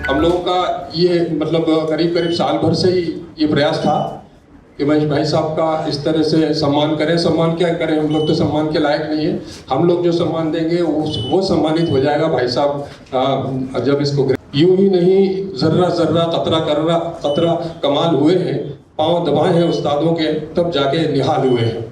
हम लोगों का ये मतलब करीब करीब साल भर से ही ये प्रयास था कि महेश भाई साहब का इस तरह से सम्मान करें। सम्मान क्या करें, हम लोग तो सम्मान के लायक नहीं है। हम लोग जो सम्मान देंगे वो सम्मानित हो जाएगा। भाई साहब जब इसको यूं ही नहीं, जर्रा जर्रा कतरा कमाल हुए हैं, पांव दबाए हैं उस्तादों के, तब जाके निहाल हुए हैं।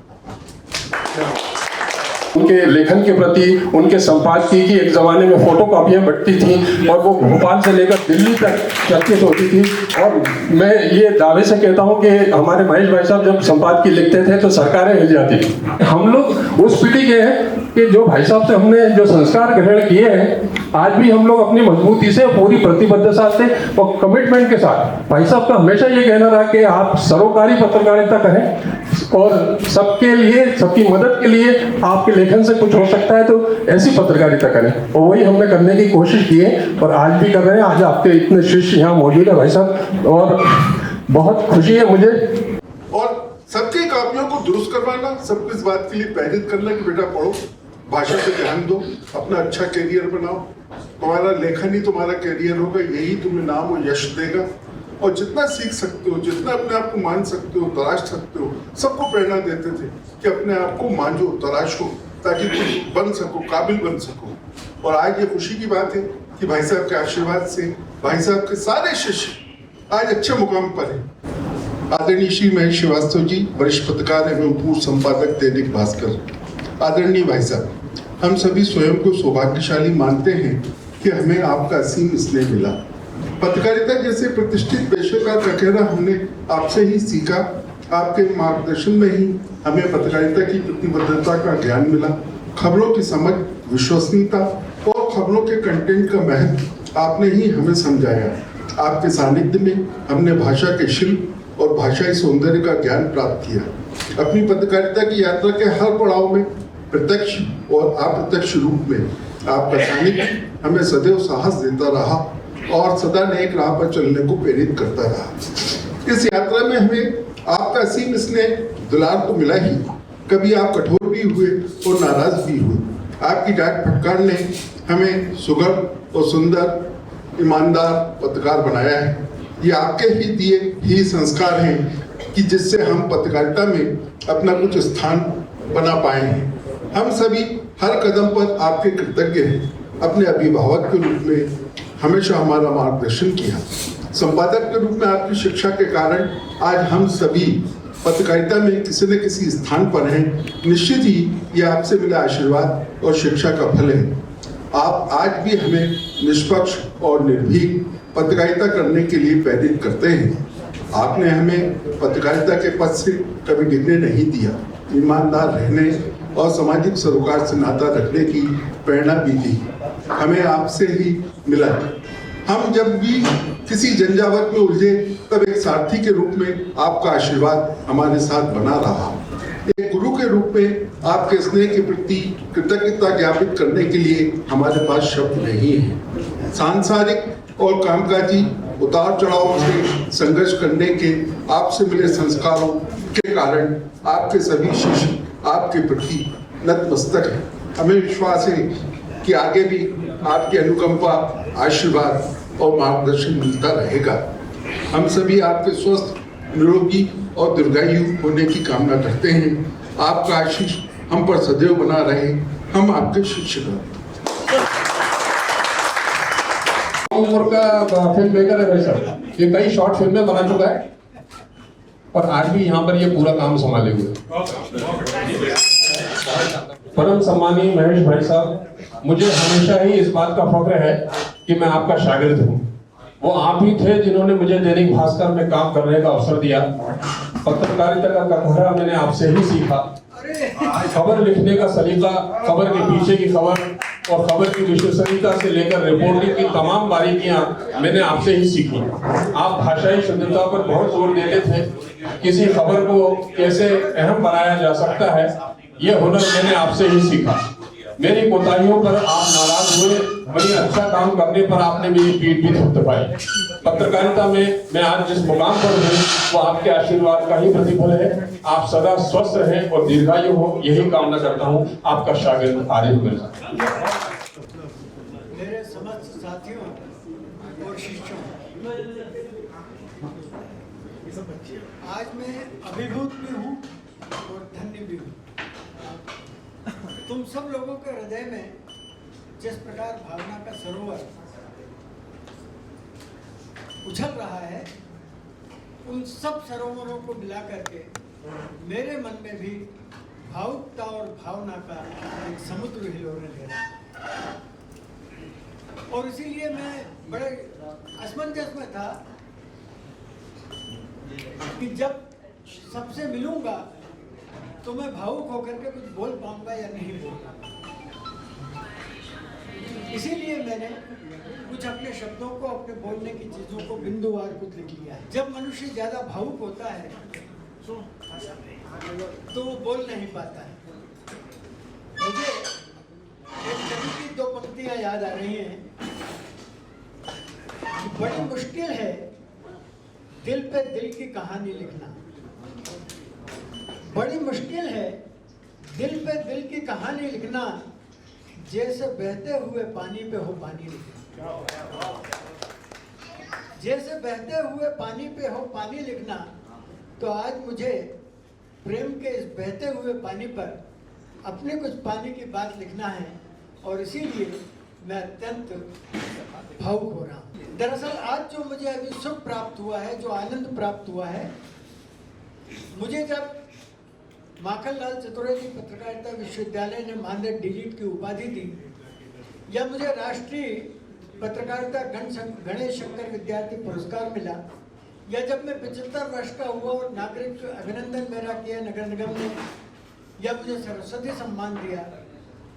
उनके लेखन के प्रति, उनके संपादकीय की एक जमाने में फोटो कॉपियाँ बटती थी और वो भोपाल से लेकर दिल्ली तक चर्चित होती थी। और मैं ये दावे से कहता हूँ कि हमारे महेश भाई साहब जब संपादकीय लिखते थे तो सरकारें हिल जाती थी। हम लोग उस पीढ़ी के हैं कि जो भाई साहब से हमने जो संस्कार ग्रहण किए हैं, आज भी हम लोग अपनी मजबूती से, पूरी प्रतिबद्धता से और कमिटमेंट के साथ, भाई साहब का हमेशा ये कहना रहा कि आप सरोकारी पत्रकारिता करें और सबके लिए, सबकी मदद के लिए आपके लेखन से कुछ हो सकता है तो ऐसी पत्रकारिता करें। और वही हमने करने की कोशिश की है और आज भी कर रहे हैं। आज आपके इतने शिष्य यहाँ मौजूद है भाई साहब, और बहुत खुशी है मुझे। और सबकी कॉपियों को दुरुस्त करवाना, सबको इस बात के लिए प्रेरित करना कि बेटा पढ़ो, भाषा पे ध्यान दो, अपना अच्छा करियर बनाओ। तुम्हारा लेखन ही तुम्हारा करियर होगा, यही तुम्हें नाम और यश देगा। और जितना सीख सकते हो, जितना अपने आप को मान सकते हो, तराश सकते हो, सबको प्रेरणा देते थे कि अपने आप को मांझो, तराशो, ताकि तुम बन सको, काबिल बन सको। और आज ये खुशी की बात है कि भाई साहब के आशीर्वाद से भाई साहब के सारे शिष्य आज अच्छे मुकाम पर हैं। आदरणीय श्री महेश श्रीवास्तव जी, वरिष्ठ पत्रकार एवं पूर्व संपादक दैनिक भास्कर। आदरणीय भाई साहब, हम सभी स्वयं को सौभाग्यशाली मानते हैं कि हमें आपका असीम स्नेह मिला। पत्रकारिता जैसे प्रतिष्ठित पेशे का ककेरा हमने आपसे ही सीखा। आपके मार्गदर्शन में ही हमें पत्रकारिता की प्रतिबद्धता का ज्ञान मिला। खबरों की समझ, विश्वसनीयता और खबरों के कंटेंट का महत्व आपने ही हमें समझाया। आपके सानिध्य में हमने भाषा के शिल्प और भाषाई सौंदर्य का ज्ञान प्राप्त किया। अपनी पत्रकारिता की यात्रा के हर पड़ाव में प्रत्यक्ष और अप्रत्यक्ष रूप में आपका सानिध्य हमें सदैव साहस देता रहा और सदा नेक राह पर चलने को प्रेरित करता रहा। इस यात्रा में हमें आपका असीम स्नेह दुलार तो मिला ही, कभी आप कठोर भी हुए और नाराज भी हुए। आपकी डांट फटकार ने हमें सुगम और सुंदर, ईमानदार पत्रकार बनाया है। ये आपके ही दिए ही संस्कार हैं कि जिससे हम पत्रकारिता में अपना कुछ स्थान बना पाए हैं। हम सभी हर कदम पर आपके कृतज्ञ हैं। अपने अभिभावक के रूप में हमेशा हमारा मार्गदर्शन किया। संपादक के रूप में आपकी शिक्षा के कारण आज हम सभी पत्रकारिता में किसी न किसी स्थान पर हैं। निश्चित ही ये आपसे मिला आशीर्वाद और शिक्षा का फल है। आप आज भी हमें निष्पक्ष और निर्भीक पत्रकारिता करने के लिए प्रेरित करते हैं। आपने हमें पत्रकारिता के पद से कभी गिरने नहीं दिया। ईमानदार रहने और सामाजिक सरोकार से नाता रखने की प्रेरणा भी दी। हमें आपसे ही मिला। हम जब भी किसी झंझावत में उलझे तब एक सारथी के रूप में आपका आशीर्वाद हमारे साथ बना रहा। एक गुरु के रूप में आपके स्नेह के प्रति कृतज्ञता ज्ञापित करने के लिए हमारे पास शब्द नहीं है। सांसारिक और कामकाजी उतार चढ़ाव से संघर्ष करने के आपसे मिले संस्कारों के कारण आपके सभी शिष्य आपके प्रति नतमस्तक हैं। हमें विश्वास है कि आगे भी आपकी अनुकंपा, आशीर्वाद और मार्गदर्शन मिलता रहेगा। हम सभी आपके स्वस्थ, निरोगी और दीर्घायु होने की कामना करते हैं। आपका आशीष हम पर सदैव बना रहे। हम आपके शिष्य हैं। उम्र का फिल्म मेकर है भाई साहब, ये कई शॉर्ट फिल्में बना चुका है और आज भी यहाँ पर ये पूरा काम संभाले हुए। परम सम्मानीय महेश भाई साहब, मुझे हमेशा ही इस बात का फख्र है कि मैं आपका शागिर्द हूँ। वो आप ही थे जिन्होंने मुझे दैनिक भास्कर में काम करने का अवसर दिया। पत्रकारिता का कटघरा मैंने आपसे ही सीखा। खबर लिखने का सलीका, खबर के पीछे की खबर और खबर की विश्वसनीयता से लेकर रिपोर्टिंग की तमाम बारीकियां मैंने आपसे ही सीखी। आप भाषाई शुद्धता पर बहुत जोर देते थे। किसी खबर को कैसे अहम बनाया जा सकता है, ये हुनर मैंने आपसे ही सीखा। मेरी कोताहियों पर आप नाराज हुए, वही अच्छा काम करने पर आपने मेरी पीठ भी थपथपाई। पत्रकारिता में मैं आज जिस मुकाम पर हूँ वो आपके आशीर्वाद का ही प्रतिफल है। आप सदा स्वस्थ रहें और दीर्घायु हो, यही कामना करता हूँ। आपका शागिर्द आरिफ मिर्जा। मेरे समस्त साथियों, और शिष्यों, आज मैं अभिभूत भी हूँ और धन्य भी हूँ। तुम सब लोगों के हृदय में जिस प्रकार भावना का सरोवर उछल रहा है, उन सब सरोवरों को मिला करके मेरे मन में भी भावुकता और भावना का एक समुद्र हिलोरे ले रहा है। और इसीलिए मैं बड़े असमंजस में था कि जब सबसे मिलूंगा तो मैं भावुक होकर के कुछ बोल पाऊंगा या नहीं बोल पाऊंगा। इसीलिए मैंने कुछ अपने शब्दों को, अपने बोलने की चीजों को बिंदुवार कुछ लिख लिया है। जब मनुष्य ज्यादा भावुक होता है तो वो बोल नहीं पाता है। मुझे एक कवि की दो पंक्तियां याद आ रही हैं। बड़ी मुश्किल है दिल पे दिल की कहानी लिखना, बड़ी मुश्किल है दिल पे दिल की कहानी लिखना, जैसे बहते हुए पानी पे हो पानी लिखना। जैसे बहते हुए पानी पे हो पानी लिखना। तो आज मुझे प्रेम के इस बहते हुए पानी पर अपने कुछ पानी की बात लिखना है, और इसीलिए मैं अत्यंत भावुक हो रहा हूँ। दरअसल आज जो मुझे अभी सुख प्राप्त हुआ है, जो आनंद प्राप्त हुआ है, मुझे जब माखनलाल चतुर्वेदी पत्रकारिता विश्वविद्यालय ने मानद डिलीट की उपाधि दी, या मुझे राष्ट्रीय पत्रकारिता गणेश शंकर विद्यार्थी पुरस्कार मिला, या जब मैं 75 वर्ष का हुआ और नागरिक अभिनंदन मेरा किया नगर निगम ने, या मुझे सरस्वती सम्मान दिया,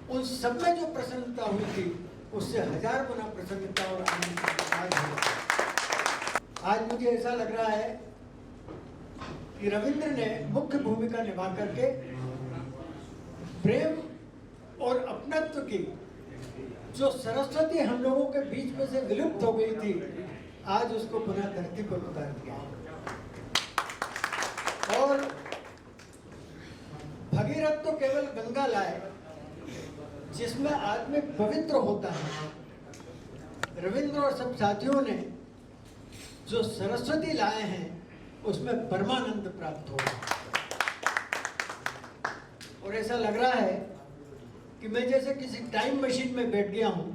उन सब में जो प्रसन्नता हुई थी उससे 1000 गुना प्रसन्नता और आनंद आज हुआ। आज मुझे ऐसा लग रहा है कि रविंद्र ने मुख्य भूमिका निभा करके प्रेम और अपनत्व की जो सरस्वती हम लोगों के बीच में से विलुप्त हो गई थी, आज उसको पुनः धरती पर उतार दिया। और भगीरथ तो केवल गंगा लाए जिसमें आदमी पवित्र होता है। रविंद्र और सब साथियों ने जो सरस्वती लाए हैं उसमें परमानंद प्राप्त होगा। और ऐसा लग रहा है कि मैं जैसे किसी टाइम मशीन में बैठ गया हूं,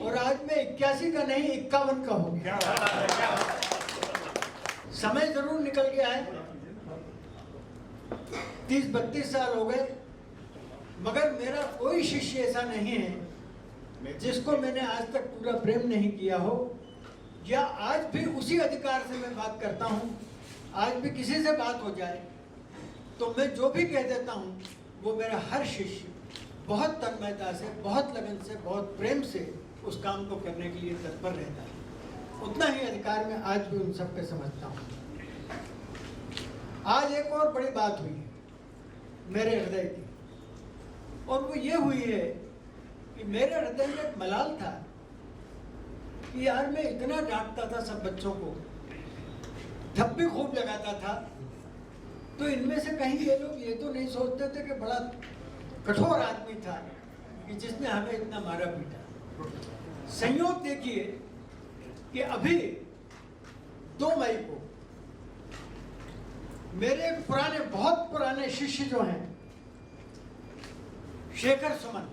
और आज मैं 81 का नहीं 51 का हो गया। समय जरूर निकल गया है, 30-32 साल हो गए, मगर मेरा कोई शिष्य ऐसा नहीं है जिसको मैंने आज तक पूरा प्रेम नहीं किया हो, या आज भी उसी अधिकार से मैं बात करता हूं। आज भी किसी से बात हो जाए तो मैं जो भी कह देता हूं वो मेरा हर शिष्य बहुत तन्मयता से, बहुत लगन से, बहुत प्रेम से उस काम को करने के लिए तत्पर रहता है। उतना ही अधिकार मैं आज भी उन सब पे समझता हूँ। आज एक और बड़ी बात हुई है मेरे हृदय की, और वो ये हुई है कि मेरे हृदय में एक मलाल था कि यार मैं इतना डांटता था सब बच्चों को, थप्पी खूब लगाता था, तो इनमें से कहीं ये लोग ये तो नहीं सोचते थे कि बड़ा कठोर आदमी था कि जिसने हमें इतना मारा पीटा। संयोग देखिए कि अभी 2 मई को मेरे पुराने, बहुत पुराने शिष्य जो हैं, शेखर सुमन,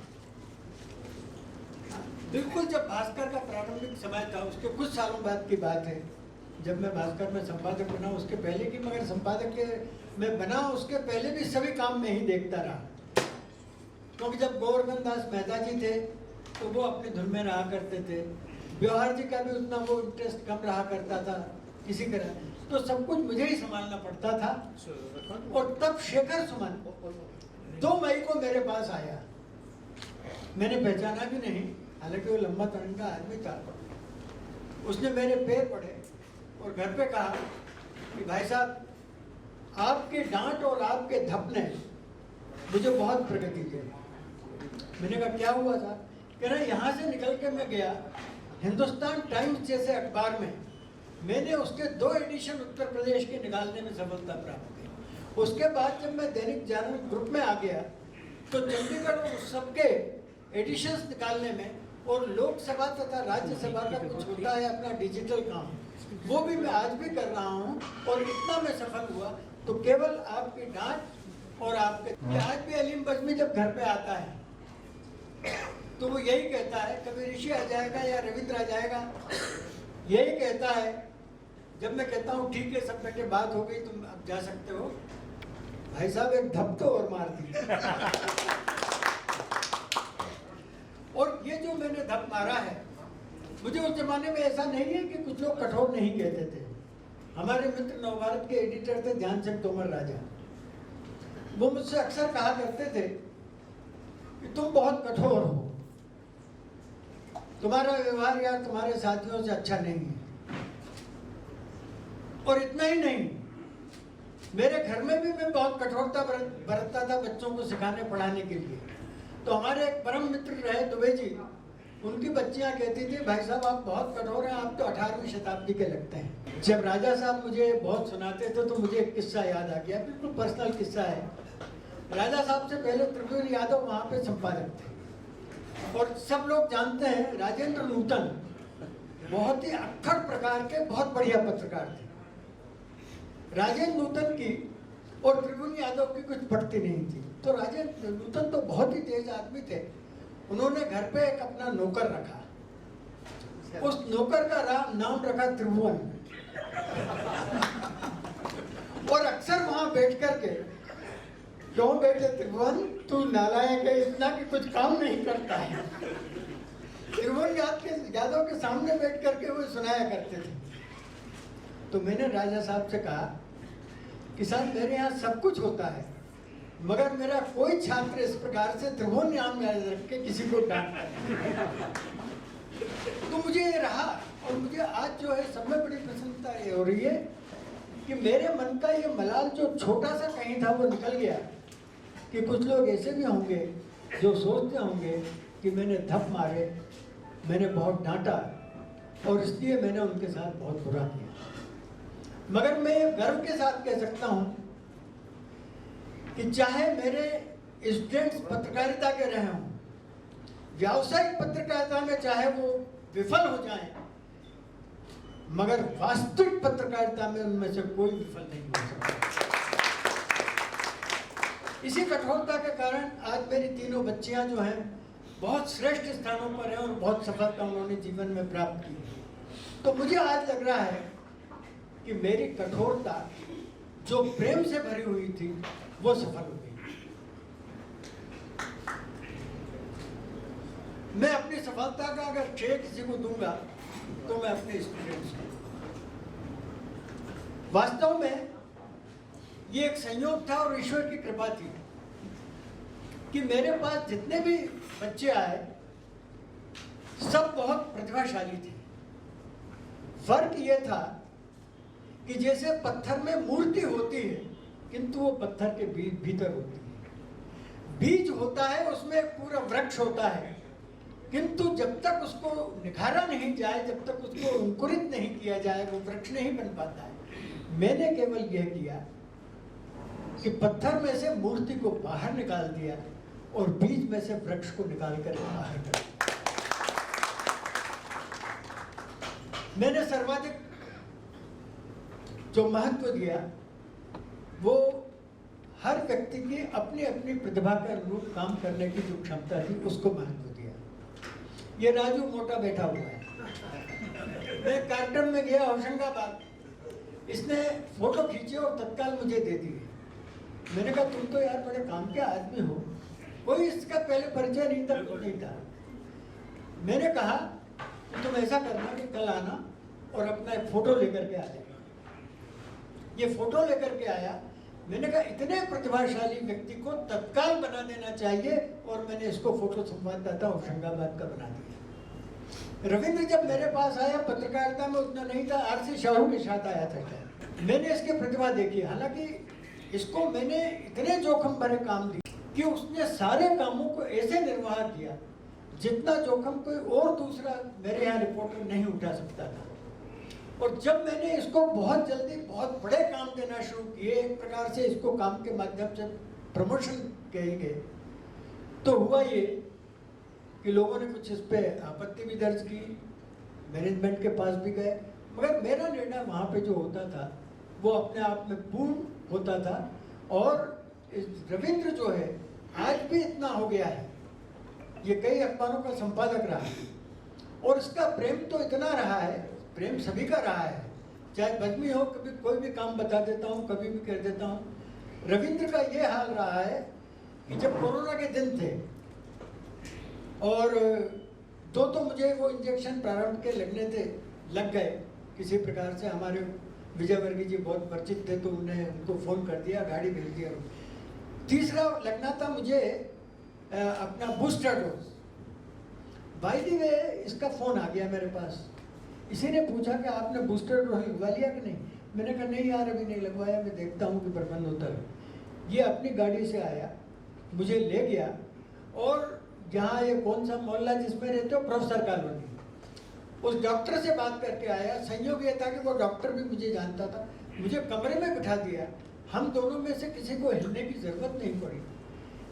बिल्कुल जब भास्कर का प्रारंभिक समय था, उसके कुछ सालों बाद की बात है, जब मैं भास्कर में संपादक बना, उसके पहले की, मगर संपादक के मैं बना उसके पहले भी सभी काम में ही देखता रहा। क्योंकि जब गोवर्धन दास मेहता जी थे तो वो अपनी धुन में रहा करते थे, व्यवहार जी का भी उतना वो इंटरेस्ट कम रहा करता था किसी तरह, तो सब कुछ मुझे ही संभालना पड़ता था। और तब शेखर सुमन 2 मई को मेरे पास आया, मैंने पहचाना भी नहीं, हालांकि वो लंबा तन का आदमी था। उसने मेरे पैर पड़े और घर पे कहा कि भाई साहब, आपके डांट और आपके धपने मुझे बहुत प्रगति दी। मैंने कहा क्या हुआ था? कह रहा यहाँ से निकल के मैं गया, हिंदुस्तान टाइम्स जैसे अखबार में मैंने उसके 2 एडिशन उत्तर प्रदेश के निकालने में सफलता प्राप्त की। उसके बाद जब मैं दैनिक जागरण ग्रुप में आ गया तो चंडीगढ़ और सबके एडिशंस निकालने में और लोकसभा तथा राज्यसभा का कुछ होता है अपना डिजिटल काम, वो भी मैं आज भी कर रहा हूँ और इतना मैं सफल हुआ तो केवल आपकी डांट और आपके। आज भी अलीम बज़्मी जब घर पे आता है तो वो यही कहता है, कभी ऋषि आ जाएगा या रविंद्र आ जाएगा, यही कहता है। जब मैं कहता हूँ ठीक है सब बेटे बात हो गई तुम अब जा सकते हो, भाई साहब एक धप तो और मार दी। और ये जो मैंने धप मारा है, मुझे उस जमाने में ऐसा नहीं है कि कुछ लोग कठोर नहीं कहते थे। हमारे मित्र नवभारत के एडिटर थे ध्यान सिंह तोमर राजा, वो मुझसे अक्सर कहा करते थे कि तुम बहुत कठोर हो, तुम्हारा व्यवहार यार तुम्हारे साथियों से अच्छा नहीं है। और इतना ही नहीं, मेरे घर में भी मैं बहुत कठोरता बरतता था बच्चों को सिखाने पढ़ाने के लिए। तो हमारे एक परम मित्र रहे दुबे जी, उनकी बच्चियां कहती थी भाई साहब आप बहुत कठोर हैं, आप तो 18वीं शताब्दी के लगते हैं। जब राजा साहब मुझे बहुत सुनाते थे तो मुझे एक किस्सा याद आ गया, बिल्कुल पर्सनल किस्सा है। राजा साहब से पहले त्रिभुवन यादव वहाँ पे संपादक थे और सब लोग जानते हैं राजेंद्र नूतन बहुत ही अक्खड़ प्रकार के बहुत बढ़िया पत्रकार थे। राजेंद्र नूतन की और त्रिभुवन यादव की कुछ पटती नहीं थी, तो राजेंद्र नूतन तो बहुत ही तेज आदमी थे। उन्होंने घर पे एक अपना नौकर रखा, उस नौकर का नाम रखा त्रिभुवन। और अक्सर वहां बैठ करके, क्यों बेटे त्रिभुवन तू नालायक है इतना कि कुछ काम नहीं करता है, त्रिभुवन यादव के सामने बैठ करके वो सुनाया करते थे। तो मैंने राजा साहब से कहा कि साहब मेरे यहाँ सब कुछ होता है मगर मेरा कोई छात्र इस प्रकार से त्रिभुवन नाम याद रख के किसी को डांटता है। तो मुझे ये रहा और मुझे आज जो है सब में बड़ी प्रसन्नता ये हो रही है कि मेरे मन का ये मलाल जो छोटा सा कहीं था वो निकल गया। कि कुछ लोग ऐसे भी होंगे जो सोचते होंगे कि मैंने धप मारे, मैंने बहुत डांटा और इसलिए मैंने उनके साथ बहुत बुरा किया। मगर मैं गर्व के साथ कह सकता हूं कि चाहे मेरे स्टूडेंट्स पत्रकारिता के रहे हों, व्यावसायिक पत्रकारिता में चाहे वो विफल हो जाएं, मगर वास्तविक पत्रकारिता में उनमें से कोई विफल नहीं हो सकता। इसी कठोरता के कारण आज मेरी तीनों बच्चियां जो हैं बहुत श्रेष्ठ स्थानों पर हैं और बहुत सफलता उन्होंने जीवन में प्राप्त की। तो मुझे आज लग रहा है कि मेरी कठोरता जो प्रेम से भरी हुई थी वो सफल हो गई। मैं अपनी सफलता का अगर श्रेय किसी को दूंगा तो मैं अपने स्टूडेंट्स को। वास्तव में ये एक संयोग था और ईश्वर की कृपा थी कि मेरे पास जितने भी बच्चे आए सब बहुत प्रतिभाशाली थे। फर्क ये था कि जैसे पत्थर में मूर्ति होती है किंतु वो पत्थर के भीतर होती है। बीज होता है उसमें पूरा वृक्ष होता है, किंतु जब तक उसको निखारा नहीं जाए, जब तक उसको अंकुरित नहीं किया जाए वो वृक्ष नहीं बन पाता है। मैंने केवल यह किया कि पत्थर में से मूर्ति को बाहर निकाल दिया और बीज में से वृक्ष को निकाल कर बाहर कर दिया। मैंने सर्वाधिक जो महत्व दिया वो हर व्यक्ति की अपनी अपनी प्रतिभा के अनुरूप काम करने की जो क्षमता थी उसको महत्व दिया। ये राजू मोटा बैठा हुआ है, मैं कार्टन में गया होशंगाबाद, इसने फोटो खींची और तत्काल मुझे दे दी। मैंने कहा तुम तो यार बड़े काम के आदमी हो, कोई इसका पहले परिचय नहीं था, कुछ नहीं था। मैंने कहा कि तुम ऐसा करना कि कल आना और अपना एक फोटो लेकर के आ जाएगा। ये फोटो लेकर के आया। मैंने कहा इतने प्रतिभाशाली व्यक्ति को तत्काल बना देना चाहिए और मैंने इसको फोटो संवाददाता होशंगाबाद का बना दिया। रविंद्र जब मेरे पास आया पत्रकारिता में उतना नहीं था, आरसी शाहू के साथ आया था। मैंने इसकी प्रतिभा देखी, हालांकि इसको मैंने इतने जोखिम भरे काम दिए कि उसने सारे कामों को ऐसे निर्वाह किया जितना जोखिम कोई और दूसरा मेरे यहाँ रिपोर्टर नहीं उठा सकता था। और जब मैंने इसको बहुत जल्दी बहुत बड़े काम देना शुरू किए, एक प्रकार से इसको काम के माध्यम से प्रमोशन कहेंगे, तो हुआ ये कि लोगों ने कुछ इस पे आपत्ति भी दर्ज की, मैनेजमेंट के पास भी गए, मगर मेरा निर्णय वहाँ पे जो होता था वो अपने आप में पूर्ण होता था। और रविंद्र जो है आज भी इतना हो गया है, ये कई अखबारों का संपादक रहा है और इसका प्रेम तो इतना रहा है, प्रेम सभी का रहा है, चाहे बदमी हो, कभी कोई भी काम बता देता हूँ, कभी भी कर देता हूँ। रविंद्र का ये हाल रहा है कि जब कोरोना के दिन थे और तो मुझे वो इंजेक्शन प्रारंभ के लगने थे, लग गए किसी प्रकार से। हमारे विजय वर्गीय जी बहुत परिचित थे तो उनको फ़ोन कर दिया, गाड़ी भेज दिया। तीसरा लगना था मुझे अपना booster dose. By the way इसका फ़ोन आ गया मेरे पास, इसी ने पूछा कि आपने बूस्टर डोज लगवा लिया कि नहीं। मैंने कहा नहीं यार अभी नहीं लगवाया, मैं देखता हूँ कि प्रबंध होता है। ये अपनी गाड़ी से आया, मुझे ले गया और जहाँ ये कौन सा मोहल्ला जिसमें रहते हो, प्रोफेसर कॉलोनी, उस डॉक्टर से बात करके आया। संयोग ये था कि वो डॉक्टर भी मुझे जानता था, मुझे कमरे में बिठा दिया। हम दोनों में से किसी को हिलने की ज़रूरत नहीं पड़ी।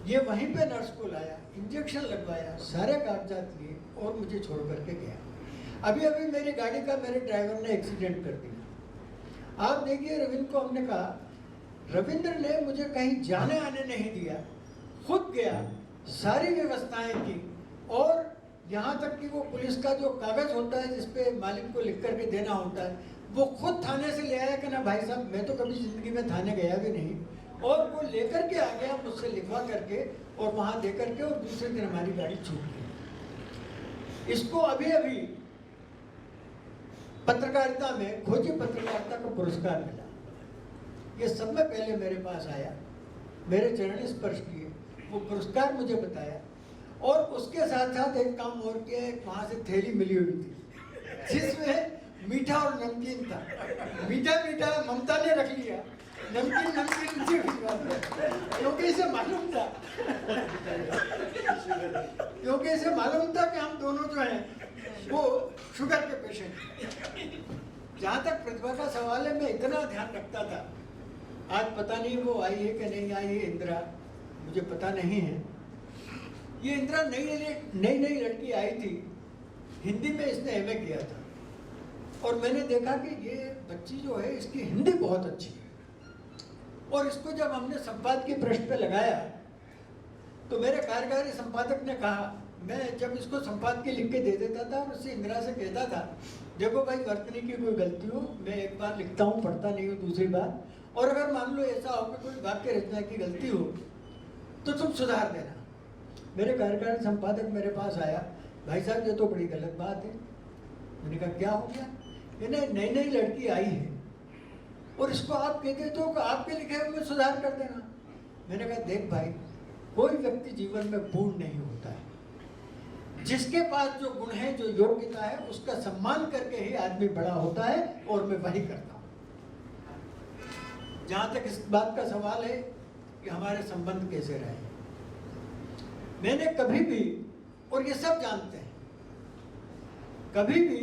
ये वहीं पे नर्स को लाया, इंजेक्शन लगवाया, सारे कागजात लिए और मुझे छोड़ करके गया। अभी अभी मेरी गाड़ी का मेरे ड्राइवर ने एक्सीडेंट कर दिया। आप देखिए रविंद्र को हमने कहा, रविंद्र ने मुझे कहीं जाने आने नहीं दिया, खुद गया, सारी व्यवस्थाएं की और यहाँ तक कि वो पुलिस का जो कागज होता है जिसपे मालिक को लिख करके देना होता है, वो खुद थाने से ले आया कि ना भाई साहब मैं तो कभी जिंदगी में थाने गया भी नहीं, और वो लेकर के आ गया मुझसे लिखवा करके और वहाँ दे करके, और दूसरे दिन हमारी गाड़ी छूट गई। इसको अभी अभी पत्रकारिता में, खोजी पत्रकारिता का पुरस्कार मिला। ये सब में पहले मेरे पास आया, मेरे चरण स्पर्श किए, वो पुरस्कार मुझे बताया और उसके साथ साथ एक काम और किया, वहाँ से थैली मिली हुई थी जिसमें मीठा और नमकीन था। मीठा मीठा ममता ने रख लिया, नमकीन नमकीन मुझे भिजवा दिया, क्योंकि इसे मालूम था कि हम दोनों जो हैं वो शुगर के पेशेंट हैं। जहाँ तक प्रतिभा का सवाल है, मैं इतना ध्यान रखता था। आज पता नहीं वो आई है कि नहीं आई है, इंदिरा, मुझे पता नहीं है। ये इंदिरा नई लड़की आई थी, हिंदी में इसने एमए किया था और मैंने देखा कि ये बच्ची जो है इसकी हिंदी बहुत अच्छी है। और इसको जब हमने संपादकीय पृष्ठ पे लगाया तो मेरे कार्यकारी संपादक ने कहा, मैं जब इसको संपादकीय लिख के दे देता था और उससे इंदिरा से कहता था, देखो भाई वर्तनी की कोई गलती हो, मैं एक बार लिखता हूँ, पढ़ता नहीं हूँ दूसरी बार, और अगर मान लो ऐसा हो कि कोई वाक्य रचना की गलती हो तो तुम सुधार देना। मेरे कार्यकारी संपादक मेरे पास आया, भाई साहब ये तो बड़ी गलत बात है। मैंने कहा क्या हो गया? ये नई लड़की आई है और इसको आप कहते तो आपके लिखे हुए में सुधार कर देना। मैंने कहा देख भाई, कोई व्यक्ति जीवन में पूर्ण नहीं होता है। जिसके पास जो गुण है, जो योग्यता है, उसका सम्मान करके ही आदमी बड़ा होता है और मैं वही करता हूँ। जहाँ तक इस बात का सवाल है कि हमारे संबंध कैसे रहे, मैंने कभी भी, और ये सब जानते हैं, कभी भी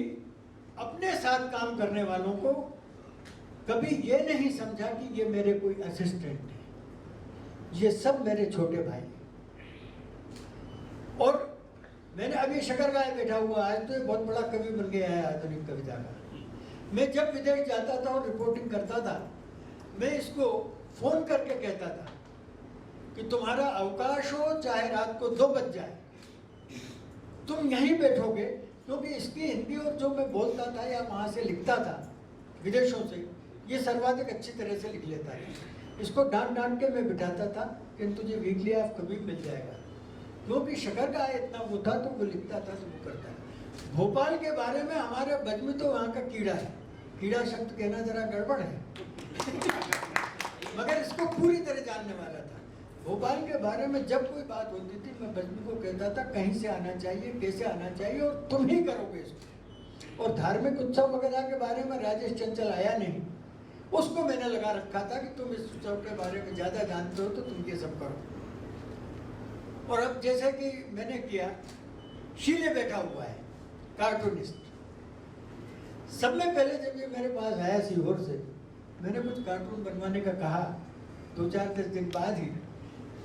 अपने साथ काम करने वालों को कभी ये नहीं समझा कि ये मेरे कोई असिस्टेंट है, ये सब मेरे छोटे भाई हैं। और मैंने अभी शकरगाय बैठा हुआ, आज तो ये बहुत बड़ा कवि बन गया है आधुनिक कविता का। मैं जब विदेश जाता था और रिपोर्टिंग करता था, मैं इसको फोन करके कहता था कि तुम्हारा अवकाश हो चाहे रात को 2 बज जाए, तुम यहीं बैठोगे, क्योंकि इसकी हिंदी और जो मैं बोलता था या वहाँ से लिखता था विदेशों से, ये सर्वाधिक अच्छी तरह से लिख लेता है। इसको डांट के मैं बिठाता था कि तुझे वीकली ऑफ कभी मिल जाएगा, क्योंकि शकरगाय इतना वो था तो वो लिखता था तो वो करता है। भोपाल के बारे में हमारे बच में तो वहाँ का कीड़ा है, कीड़ा शब्द कहना जरा गड़बड़ है मगर इसको पूरी तरह जानने वाला था। भोपाल के बारे में जब कोई बात होती थी, मैं बचपन को कहता था कहीं से आना चाहिए, कैसे आना चाहिए, और तुम ही करोगे इसको। और धार्मिक उत्सव वगैरह के बारे में राजेश चंचल आया नहीं, उसको मैंने लगा रखा था कि तुम इस उत्सव के बारे में ज़्यादा जानते हो तो तुम ये सब करो। और अब जैसे कि मैंने किया, शीले बैठा हुआ है कार्टूनिस्ट। सब में पहले जब ये मेरे पास आया सीहोर से, मैंने कुछ कार्टून बनवाने का कहा। 2-4 दिन बाद ही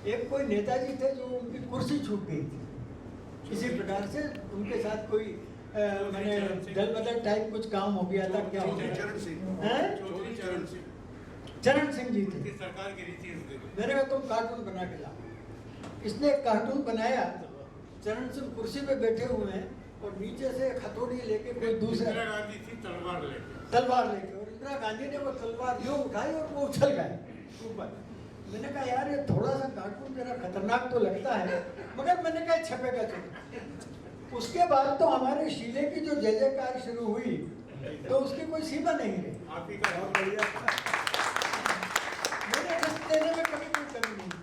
एक कोई नेताजी थे जो उनकी कुर्सी छूट गई थी, इसी प्रकार से उनके साथ कोई मैंने दल बदल टाइप कुछ काम हो गया था। क्या हो गया? चरण सिंह जी थे। सरकार की रीति है। मैंने कहा तुम कार्टून बना के लाओ। इसने एक कार्टून बनाया, चरण सिंह कुर्सी पे बैठे हुए हैं और नीचे से हथौड़ी लेके कोई दूसरा इंदिरा गांधी थी तलवार लेके, और इंदिरा गांधी ने वो तलवार यूं उठाई और वो उछल गए ऊपर। मैंने कहा यार ये थोड़ा सा कार्टून जरा खतरनाक तो लगता है, मगर मैंने कहा छपेगा चलो। उसके बाद तो हमारे शीले की जो जय जयकार शुरू हुई तो उसकी कोई सीमा नहीं रही। आप ही का बहुत बढ़िया। मैंने रिस्क लेने में कभी कोई कमी नहीं की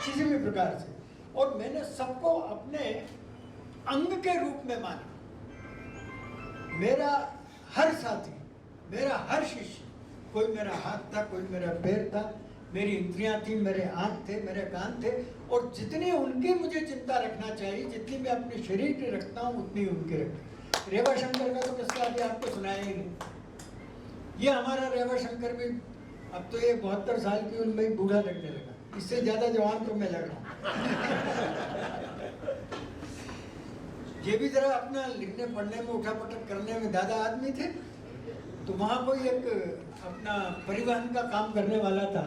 किसी भी प्रकार से, और मैंने सबको अपने अंग के रूप में माना। मेरा हर साथी, मेरा हर शिष्य, कोई मेरा हाथ था, कोई मेरा पैर था, मेरी इंद्रियां थी, मेरे आंख थे, मेरे कान थे, और जितनी उनकी मुझे चिंता रखना चाहिए, जितनी मैं अपने शरीर की रखता हूँ उतनी उनकी रखती। रेवा शंकर का तो किसका अभी आपको सुनाया ही नहीं। ये हमारा रेवा शंकर भी अब तो ये 72 साल की उम्र में बूढ़ा लगने लगा, इससे ज्यादा जवान तो मैं लग रहा हूँ। ये भी जरा अपना लिखने पढ़ने में उठा पटक करने में दादा आदमी थे। तो वहाँ कोई एक अपना परिवहन का काम करने वाला था,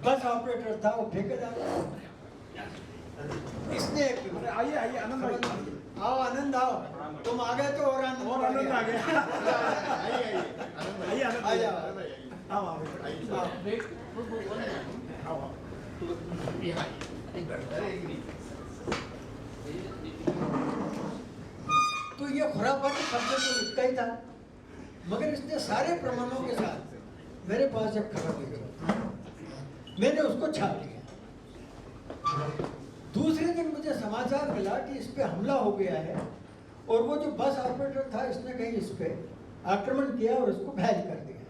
बस ऑपरेटर था, वो ठेकेदार। इसने आइए आइए आनंद भाई, आओ आनंद आओ, तुम आ गए तो और आनंद आ गया। आइए आइए आनंद आ जाओ। आओ आओ तो ये खुरापाती शब्द तो लिखता ही था, मगर इसने सारे प्रमाणों के साथ मेरे पास एक खबर भेजी, मैंने उसको छाप लिया। दूसरे दिन मुझे समाचार मिला कि इस पे हमला हो गया है, और वो जो बस ऑपरेटर था इसने कहीं इस पे आक्रमण किया और इसको घायल कर दिया।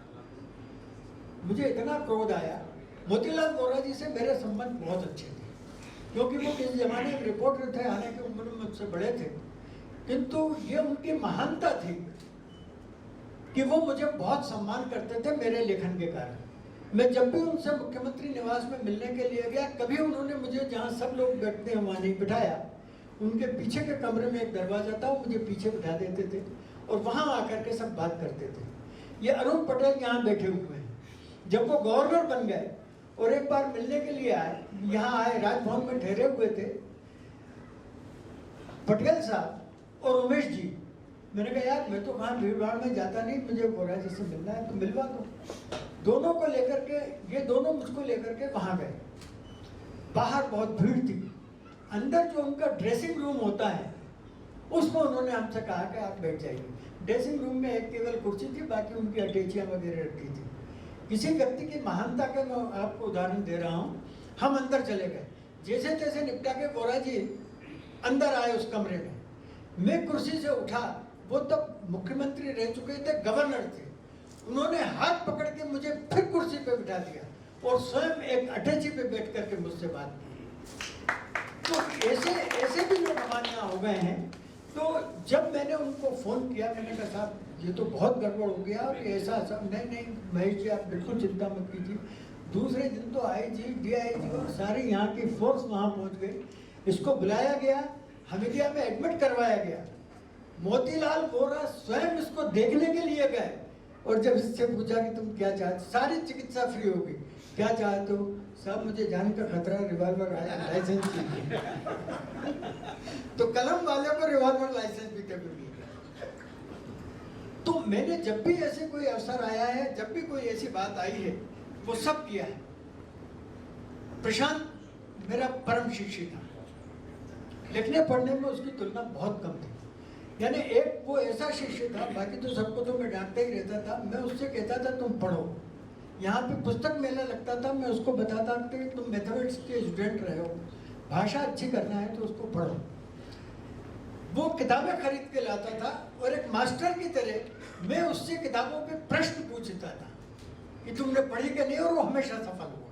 मुझे इतना क्रोध आया। मोतीलाल वोरा जी से मेरे संबंध बहुत अच्छे थे, क्योंकि वो किस जमाने के रिपोर्टर थे, आने की उम्र में मुझसे बड़े थे, किंतु ये उनकी महानता थी कि वो मुझे बहुत सम्मान करते थे मेरे लेखन के कारण। मैं जब भी उनसे मुख्यमंत्री निवास में मिलने के लिए गया, कभी उन्होंने मुझे जहाँ सब लोग बैठते हैं वहाँ नहीं बिठाया। उनके पीछे के कमरे में एक दरवाजा था, वो मुझे पीछे बिठा देते थे और वहाँ आकर के सब बात करते थे। ये अरुण पटेल यहाँ बैठे हुए हैं। जब वो गवर्नर बन गए और एक बार मिलने के लिए आए, यहाँ आए, राजभवन में ठहरे हुए थे पटेल साहब और उमेश जी। मैंने कहा यार मैं तो कहाँ भीड़ भाड़ में जाता नहीं, मुझे वोरा जी से मिलना है तो मिलवा दो। दोनों को लेकर के, ये दोनों मुझको लेकर के वहाँ गए। बाहर बहुत भीड़ थी, अंदर जो उनका ड्रेसिंग रूम होता है उसमें उन्होंने हमसे कहा कि आप बैठ जाइए। ड्रेसिंग रूम में एक केवल कुर्सी थी, बाकी उनकी अटैचियाँ वगैरह रखी थी। किसी व्यक्ति की महानता का मैं आपको उदाहरण दे रहा हूँ। हम अंदर चले गए, जैसे तैसे निपटा के वोरा जी अंदर आए उस कमरे में। मैं कुर्सी से उठा, वो तब मुख्यमंत्री रह चुके थे, गवर्नर थे। उन्होंने हाथ पकड़ के मुझे फिर कुर्सी पे बिठा दिया और स्वयं एक अटैची पे बैठ करके मुझसे बात की। तो ऐसे भी जो कहानियां हो गए हैं। तो जब मैंने उनको फोन किया, मैंने कहा साहब ये तो बहुत गड़बड़ हो गया, और ऐसा नहीं महेश जी आप बिल्कुल चिंता मत कीजिए। दूसरे दिन तो आईजी, डीआईजी और सारी यहाँ की फोर्स वहाँ पहुँच गई। इसको बुलाया गया, हमीदिया में एडमिट करवाया गया। मोतीलाल वोरा स्वयं इसको देखने के लिए गए, और जब इससे पूछा कि तुम क्या चाहते, सारी चिकित्सा फ्री हो गई। क्या चाहते हो? साहब मुझे जान का खतरा, रिवॉल्वर लाइसेंस चाहिए। तो कलम वाले को रिवॉल्वर लाइसेंस भी कभी नहीं। तो मैंने जब भी ऐसे कोई अवसर आया है, जब भी कोई ऐसी बात आई है, वो सब किया है। प्रशांत मेरा परम शिक्षी था, लिखने पढ़ने में उसकी तुलना बहुत कम थी। यानी एक वो ऐसा शिष्य था, बाकी तो सबको तो मैं डांटता ही रहता था। मैं उससे कहता था तुम पढ़ो। यहाँ पे पुस्तक मेला लगता था, मैं उसको बताता था कि तुम मैथमेटिक्स के स्टूडेंट रहे हो, भाषा अच्छी करना है तो उसको पढ़ो। वो किताबें खरीद के लाता था, और एक मास्टर की तरह मैं उससे किताबों पे प्रश्न पूछता था कि तुमने पढ़ी कि नहीं, और वो हमेशा सफल हुआ।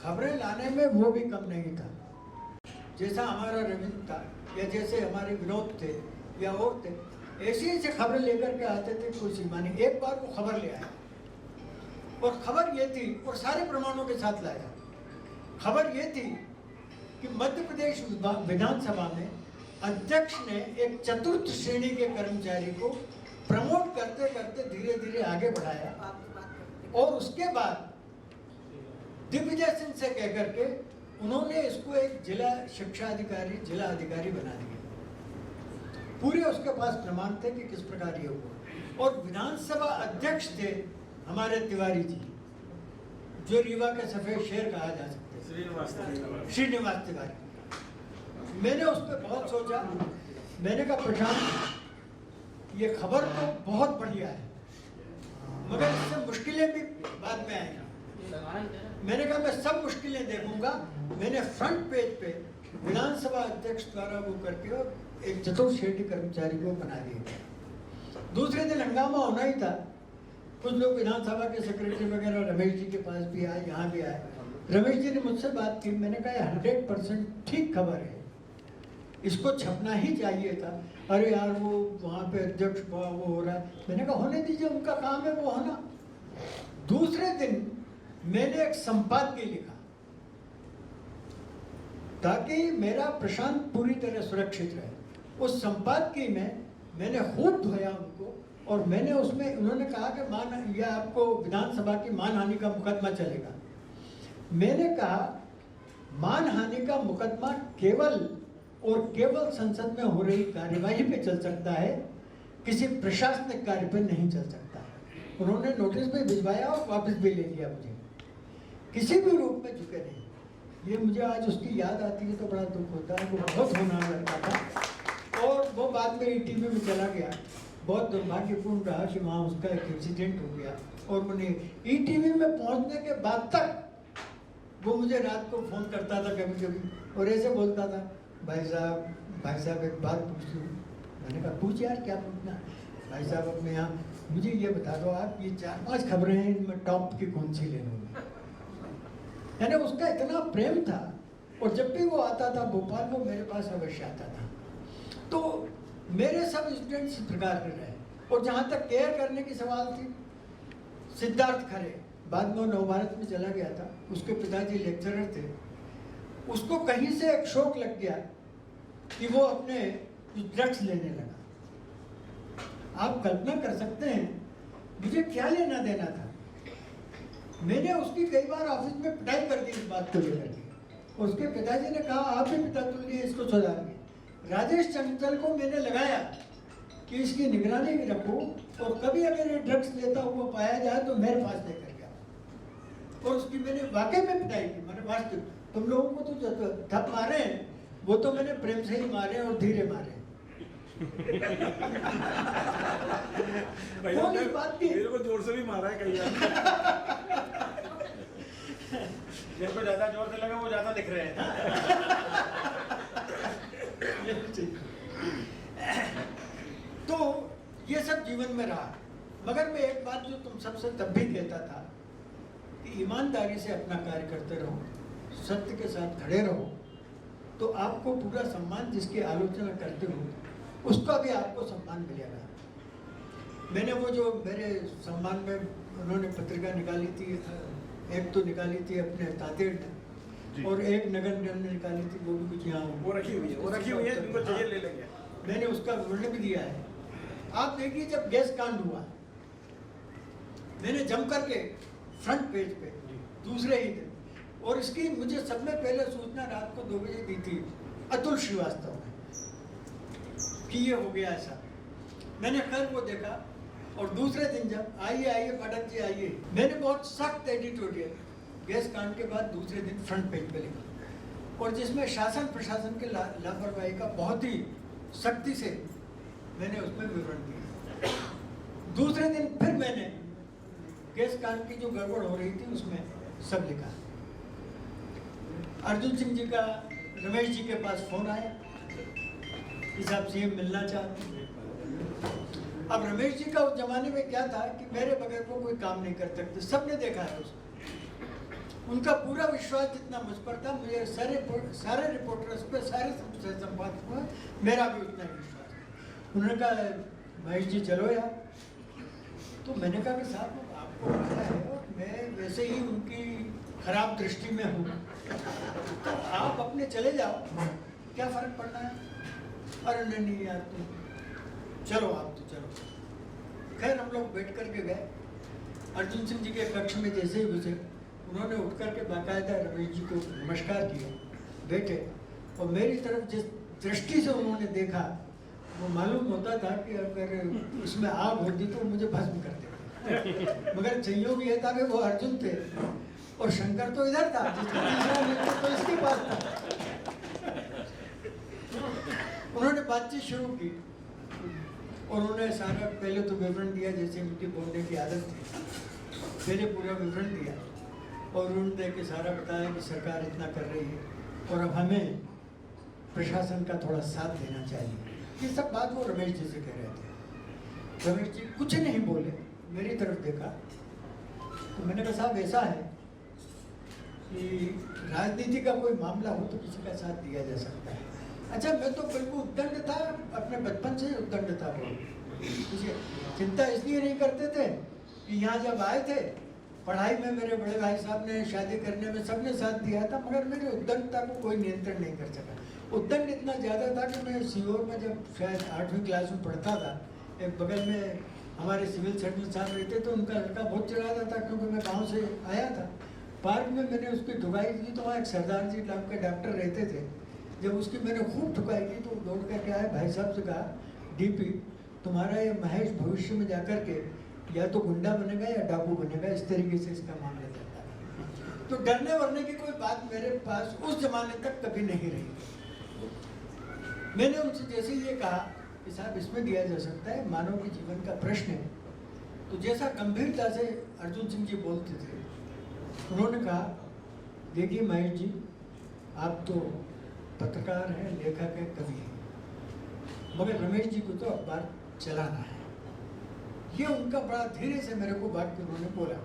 खबरें लाने में वो भी कम नहीं था। जैसा हमारा रविंद्र था, या जैसे हमारे विनोद थे या और थे, ऐसी खबरें लेकर के आते थे, कोई सीमा नहीं। एक बार वो खबर ले आया, और खबर ये थी, और सारे प्रमाणों के साथ लाया। खबर ये थी कि मध्य प्रदेश विधानसभा में अध्यक्ष ने एक चतुर्थ श्रेणी के कर्मचारी को प्रमोट करते करते धीरे धीरे आगे बढ़ाया और उसके बाद दिग्विजय सिंह से कह करके उन्होंने इसको एक जिला शिक्षा अधिकारी, जिला अधिकारी बना दिया। पूरे उसके पास प्रमाण थे कि किस प्रकार ये हुआ। और विधानसभा अध्यक्ष थे हमारे तिवारी जी, जो रीवा के सफेद शेर कहा जा सकते हैं, श्रीनिवास तिवारी। मैंने उस पर बहुत सोचा। मैंने कहा प्रशांत, ये खबर तो बहुत बढ़िया है, मगर इससे मुश्किलें भी बाद में आएंगी। मैंने कहा मैं सब मुश्किलें देखूंगा। मैंने फ्रंट पेज पे विधानसभा अध्यक्ष द्वारा वो करके एक चतुर्थ श्रेणी कर्मचारी को बना दिया। दूसरे दिन हंगामा होना ही था। कुछ लोग विधानसभा के सेक्रेटरी वगैरह रमेश जी के पास भी आए, यहाँ भी आए। रमेश जी ने मुझसे बात की। मैंने कहा 100% ठीक खबर है, इसको छपना ही चाहिए था। अरे यार वो वहाँ पे अध्यक्ष वो हो रहा है। मैंने कहा होने दीजिए, उनका काम है वो होना। दूसरे दिन मैंने एक संपादकीय लिखा ताकि मेरा प्रशांत पूरी तरह सुरक्षित रहे। उस संपादकीय में मैंने खूब धोया उनको और मैंने उसमें, उन्होंने कहा कि यह आपको विधानसभा की मानहानि का मुकदमा चलेगा। मैंने कहा मानहानि का मुकदमा केवल और केवल संसद में हो रही कार्यवाही पे चल सकता है, किसी प्रशासनिक कार्य पे नहीं चल सकता है। उन्होंने नोटिस भी भिजवाया और वापस भी ले लिया मुझे। किसी भी रूप में झुके नहीं। ये मुझे आज उसकी याद आती है तो बड़ा दुख होता है। वो बहुत होनहार लड़का था और वो बाद में ईटीवी में चला गया। बहुत दुर्भाग्यपूर्ण रहा कि वहाँ उसका एक इंसिडेंट हो गया और मैंने ईटीवी में पहुँचने के बाद तक वो मुझे रात को फ़ोन करता था कभी कभी और ऐसे बोलता था, भाई साहब एक बात पूछ लूँ। मैंने कहा पूछ यार, क्या पूछना। भाई साहब अब मैं यहाँ, मुझे ये बता दो आप, ये 4-5 खबरें हैं, इनमें टॉप की कौन सी ले लूँगी। यानी उसका इतना प्रेम था और जब भी वो आता था भोपाल, वो मेरे पास अवश्य आता था। तो मेरे सब स्टूडेंट्स इस प्रकार के रहे। और जहाँ तक केयर करने की सवाल थी, सिद्धार्थ खरे बाद में नवभारत में चला गया था। उसके पिताजी लेक्चरर थे। उसको कहीं से एक शौक लग गया कि वो अपने ड्रग्स लेने लगा। आप कल्पना कर सकते हैं मुझे क्या लेना देना था। मैंने उसकी कई बार ऑफिस में पिटाई कर दी इस बात को लेकर के। उसके पिताजी ने कहा आप ही पिता तुल्य इसको सुधारिए। राजेश चंचल को मैंने लगाया कि इसकी निगरानी रखो और कभी अगर ये ड्रग्स लेता हुआ पाया जाए तो मेरे पास लेकर गया। और उसकी मैंने वाकई में पिटाई की। मैंने वास्तव तुम लोगों को तो जो थप मारे हैं वो तो मैंने प्रेम से ही मारे और धीरे मारे। कौन इस बात की? मेरे को जोर से भी मारा है कई बार। जिनको ज्यादा जोर से लगा वो ज्यादा दिख रहे हैं। तो ये सब जीवन में रहा। मगर मैं एक बात जो तुम सबसे तब भी कहता था कि ईमानदारी से अपना कार्य करते रहो, सत्य के साथ खड़े रहो, तो आपको पूरा सम्मान, जिसकी आलोचना करते हो उसका भी आपको सम्मान मिलेगा। मैंने वो जो मेरे सम्मान में उन्होंने पत्रिका निकाली थी, एक तो निकाली थी अपने तातेड़ ने और एक नगर निगम ने निकाली थी, वो भी कुछ यहाँ वो रखी हुई है, जिनको चाहिए ले लेंगे। मैंने उसका विवरण भी दिया है। आप देखिए जब गैस कांड हुआ, मैंने जम करके फ्रंट पेज पे दूसरे ही दिन, और इसकी मुझे सब में पहले सूचना रात को 2 बजे दी थी अतुल श्रीवास्तव ने कि ये हो गया ऐसा। मैंने कल वो देखा और दूसरे दिन जब आइए पाठक जी आइए, मैंने बहुत सख्त एडिटोरियल गैस कांड के बाद दूसरे दिन फ्रंट पेज पे लिखा और जिसमें शासन प्रशासन के लापरवाही का बहुत ही सख्ती से मैंने उसमें विवरण दिया। दूसरे दिन फिर मैंने गैस कांड की जो गड़बड़ हो रही थी उसमें सब लिखा। अर्जुन सिंह जी का रमेश जी के पास फोन आया कि साहब सीएम मिलना चाहते हैं। अब रमेश जी का उस जमाने में क्या था कि मेरे बगैर वो कोई काम नहीं कर सकते, सबने देखा है उसको। उनका पूरा विश्वास जितना मुझ पर था, मुझे सारे रिपोर्टर्स पे, सारे संपादकों पर मेरा भी उतना ही विश्वास है। उन्होंने कहा महेश जी चलो यार। तो मैंने कहा कि साहब आपको पता है और मैं वैसे ही उनकी खराब दृष्टि में हूँ तो आप अपने चले जाओ, क्या फर्क पड़ना है। अरे नहीं यार तुम चलो, आप तो चलो। खैर हम लोग बैठ कर के गए। अर्जुन सिंह जी के कक्ष में जैसे ही घुसे, उन्होंने उठ कर के बाकायदा रमेश जी को नमस्कार किया, बैठे, और मेरी तरफ जिस दृष्टि से उन्होंने देखा वो मालूम होता था कि अगर उसमें आग होती तो मुझे भस्म कर देते। मगर संयोग ये था कि वो अर्जुन थे और शंकर तो इधर था, जिसका तीसरा नेत्र तो इसके पास था। उन्होंने बातचीत शुरू की और उन्होंने सारा पहले तो विवरण दिया जैसे उनकी बोलने की आदत थी, पहले पूरा विवरण दिया और उन्होंने के सारा बताया कि सरकार इतना कर रही है और अब हमें प्रशासन का थोड़ा साथ देना चाहिए। ये सब बात वो रमेश जी से कह रहे थे। रमेश जी कुछ नहीं बोले, मेरी तरफ देखा तो मैंने कहा साहब ऐसा है कि राजनीति का कोई मामला हो तो किसी का साथ दिया जा सकता है। अच्छा मैं तो बिल्कुल उद्दंड था, अपने बचपन से ही उद्दंड था। मुझे चिंता इसलिए नहीं करते थे कि यहाँ जब आए थे पढ़ाई में मेरे बड़े भाई साहब ने, शादी करने में सबने साथ दिया था, मगर मेरी उद्दंडता को कोई नियंत्रण नहीं कर सका। उद्दंड इतना ज़्यादा था कि मैं सीहोर में जब शायद 8वीं क्लास में पढ़ता था, एक बगल में हमारे सिविल सर्जन साहब रहते तो उनका लड़का बहुत चिढ़ाता था क्योंकि मैं गाँव से आया था। पार्क में मैंने उसकी धुकाई की तो वहाँ एक सरदार जी नाम के डॉक्टर रहते थे। जब उसकी मैंने खूब ठुकाई की तो दौड़ करके आए, भाई साहब से कहा डीपी तुम्हारा ये महेश भविष्य में जाकर के या तो गुंडा बनेगा या डाकू बनेगा, इस तरीके से इसका मामला चलता है। तो डरने वरने की कोई बात मेरे पास उस जमाने तक कभी नहीं रही। मैंने उनसे जैसे ये कहा कि साहब इसमें दिया जा सकता है, मानव के जीवन का प्रश्न है, तो जैसा गंभीरता से अर्जुन सिंह जी बोलते थे उन्होंने कहा देखिए महेश जी आप तो पत्रकार हैं, लेखक हैं, कवि हैं, मगर रमेश जी को तो अखबार चलाना है। ये उनका बड़ा धीरे से मेरे को बात उन्होंने बोला।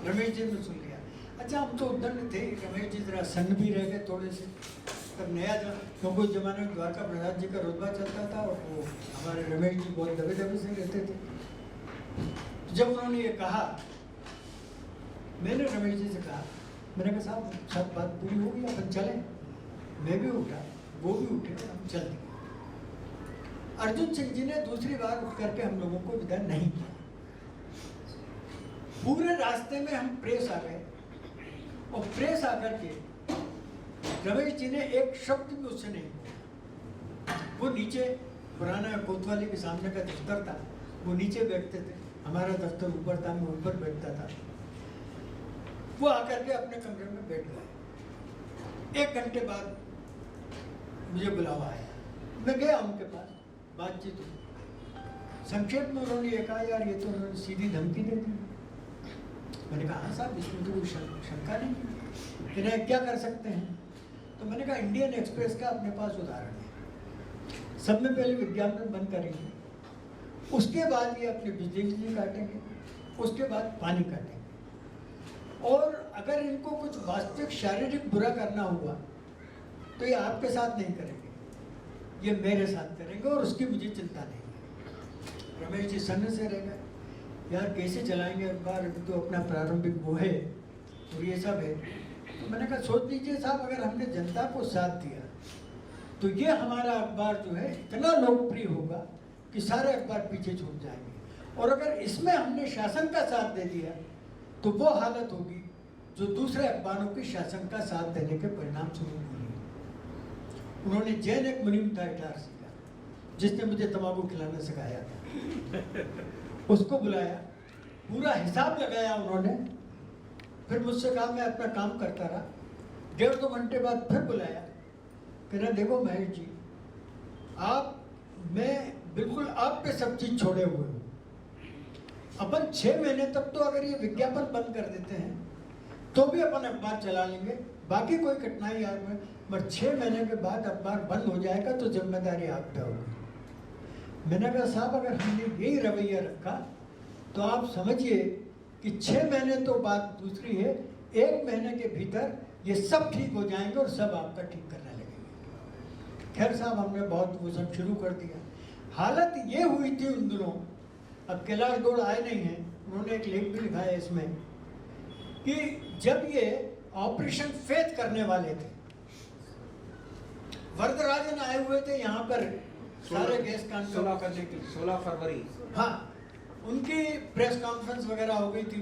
रमेश जी ने सुन लिया। अच्छा हम तो उद्दंड थे, रमेश जी जरा सन्न भी रह गए थोड़े से, तब नया था क्योंकि उस जमाने में द्वारका प्रसाद जी का रुतबा चलता था और वो हमारे रमेश जी बहुत दबे दबे से रहते थे। जब उन्होंने ये कहा मैंने रमेश जी से कहा, मैंने कहा साहब सब बात पूरी होगी, अपन चलें। मैं भी उठा, वो भी उठे, हम चल दिए। अर्जुन सिंह जी ने दूसरी बार उठ करके हम लोगों को विदा नहीं किया। पूरे रास्ते में हम प्रेस आ गए और प्रेस आकर के रमेश जी ने एक शब्द भी उससे नहीं बोला। वो नीचे पुराना कोतवाली के सामने का दफ्तर था, वो नीचे बैठते थे, हमारा दफ्तर ऊपर था, मैं ऊपर बैठता था। वो आकर के अपने कमरे में बैठ गए। 1 घंटे बाद मुझे बुलावा आया, मैं गया उनके पास, बातचीत हुई। संक्षेप में उन्होंने ये कहा यार ये तो उन्होंने सीधी धमकी दे दी। मैंने कहा हाँ साहब इसमें तो कोई शंका नहीं, इन्हें क्या कर सकते हैं। तो मैंने कहा इंडियन एक्सप्रेस का अपने पास उदाहरण है, सब में पहले विज्ञापन बंद करेंगे, उसके बाद ये अपनी बिजली काटेंगे, उसके बाद पानी काटेंगे, और अगर इनको कुछ वास्तविक शारीरिक बुरा करना हुआ तो ये आपके साथ नहीं करेंगे, ये मेरे साथ करेंगे और उसकी मुझे चिंता नहीं है। रमेश जी सन्न से रह गए, यार कैसे चलाएंगे अखबार, अभी तो अपना प्रारंभिक वो है और ये सब है। तो मैंने कहा सोच लीजिए साहब अगर हमने जनता को साथ दिया तो ये हमारा अखबार जो है इतना लोकप्रिय होगा कि सारे अखबार पीछे छूट जाएंगे, और अगर इसमें हमने शासन का साथ दे दिया तो वो हालत होगी जो दूसरे अखबारों के शासन का साथ देने के परिणाम स्वरूप हुई। उन्होंने जैन एक मुनीम था इटारसी का, जिसने मुझे तंबाकू खिलाना सिखाया था, उसको बुलाया, पूरा हिसाब लगाया उन्होंने, फिर मुझसे कहा मैं अपना काम करता रहा। 1.5-2 घंटे बाद फिर बुलाया, कहना देखो महेश जी मैं बिल्कुल आप पे सब चीज छोड़े हुए हूँ, अपन 6 महीने तक तो अगर ये विज्ञापन बंद कर देते हैं तो भी अपन अखबार चला लेंगे, बाकी कोई कठिनाई आ रही है, मगर 6 महीने के बाद अखबार बंद हो जाएगा तो जिम्मेदारी आप पे होगी। मैंने कहा साहब अगर हमने यही रवैया रखा तो आप समझिए कि 6 महीने तो बात दूसरी है, 1 महीने के भीतर ये सब ठीक हो जाएंगे और सब आपका ठीक करने लगेंगे। खैर साहब हमने बहुत वो सब शुरू कर दिया। हालत ये हुई थी उन दिनों, अब कैलाश गौड़ आए नहीं हैं, उन्होंने एक लेख भी लिखा है इसमें कि जब ये ऑपरेशन फेथ करने वाले थे। वरदराजन आए हुए थे यहाँ पर सारे गैस कांड करने के लिए। 16 फरवरी। हाँ, उनकी प्रेस कॉन्फ्रेंस वगैरह हो गई थी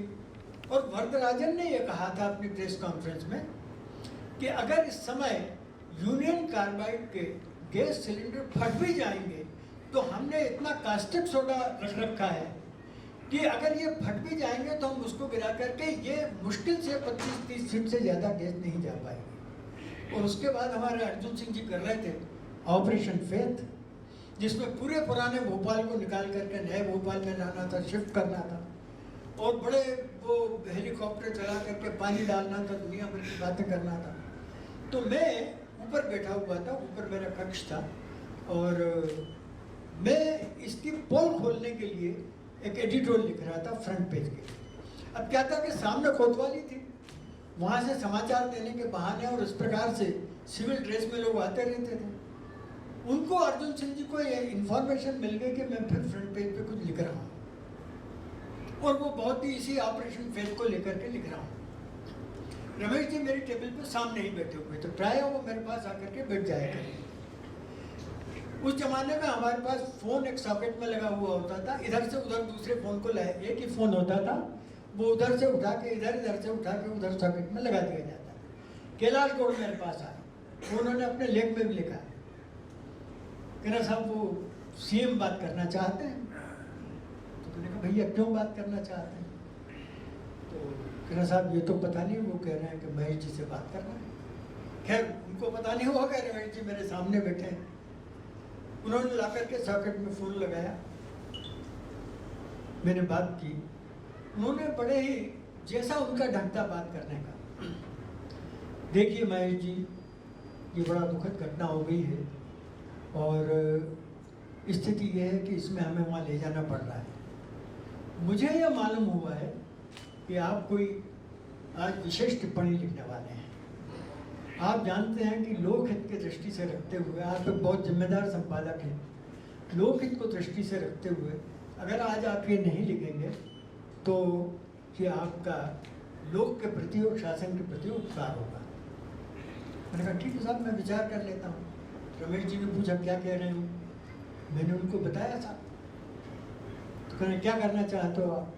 और वरदराजन ने ये कहा था अपनी प्रेस कॉन्फ्रेंस में कि अगर इस समय यूनियन कार्बाइड के गैस सिलेंडर फट भी जाएंगे तो हमने इतना कास्टिक सोडा रख रखा है कि अगर ये फट भी जाएंगे तो हम उसको गिरा करके ये मुश्किल से 25-30 फीट से ज़्यादा गैस नहीं जा पाएगी। और उसके बाद हमारे अर्जुन सिंह जी कर रहे थे ऑपरेशन फेथ, जिसमें पूरे पुराने भोपाल को निकाल करके नए भोपाल में लाना था, शिफ्ट करना था और बड़े वो हेलीकॉप्टर चला करके पानी डालना था, दुनिया भर की बातें करना था। तो मैं ऊपर बैठा हुआ था, ऊपर मेरा कक्ष था और मैं इसकी पोल खोलने के लिए एक एडिटोरियल लिख रहा था फ्रंट पेज के। अब क्या था कि सामने कोतवाली थी, वहाँ से समाचार देने के बहाने और इस प्रकार से सिविल ड्रेस में लोग आते रहते थे। उनको अर्जुन सिंह जी को ये इन्फॉर्मेशन मिल गई कि मैं फिर फ्रंट पेज पे कुछ लिख रहा हूँ और वो बहुत ही इसी ऑपरेशन फेथ को लेकर के लिख रहा हूँ। रमेश जी मेरी टेबल पे सामने ही बैठे हुए थे, प्राय वो मेरे पास आकर के बैठ जाया करें। उस जमाने में हमारे पास फोन एक सॉकेट में लगा हुआ होता था, इधर से उधर दूसरे फोन को लाए, एक ही फोन होता था, वो उधर से उठा के इधर, इधर से उठा के उधर सॉकेट में लगा दिया जाता था। कैलाश गौड़ मेरे पास आए, उन्होंने अपने लेख में भी लिखा है कि ना साहब वो सीएम बात करना चाहते हैं। तो मैंने कहा भैया क्यों बात करना चाहते हैं? तो कहना साहब ये तो पता नहीं, वो कह रहे हैं कि महेश जी से बात करना है। खैर उनको पता नहीं हुआ, कह रहे महेश जी मेरे सामने बैठे हैं। उन्होंने ला करके सॉकेट में फोन लगाया, मैंने बात की। उन्होंने बड़े ही जैसा उनका ढंग था बात करने का, देखिए महेश जी ये बड़ा दुखद घटना हो गई है और स्थिति ये है कि इसमें हमें वहाँ ले जाना पड़ रहा है। मुझे यह मालूम हुआ है कि आप कोई आज विशेष टिप्पणी लिखने वाले हैं। आप जानते हैं कि लोकहित की दृष्टि से रखते हुए आप एक बहुत जिम्मेदार संपादक हैं। लोकहित को दृष्टि से रखते हुए अगर आज आप ये नहीं लिखेंगे तो ये आपका लोक के प्रति और शासन के प्रति उपकार होगा। मैंने कहा ठीक है साहब, मैं विचार कर लेता हूँ। रमेश जी ने पूछा क्या कह रहे हो? मैंने उनको बताया साहब। तो कहने क्या करना चाहते हो आप?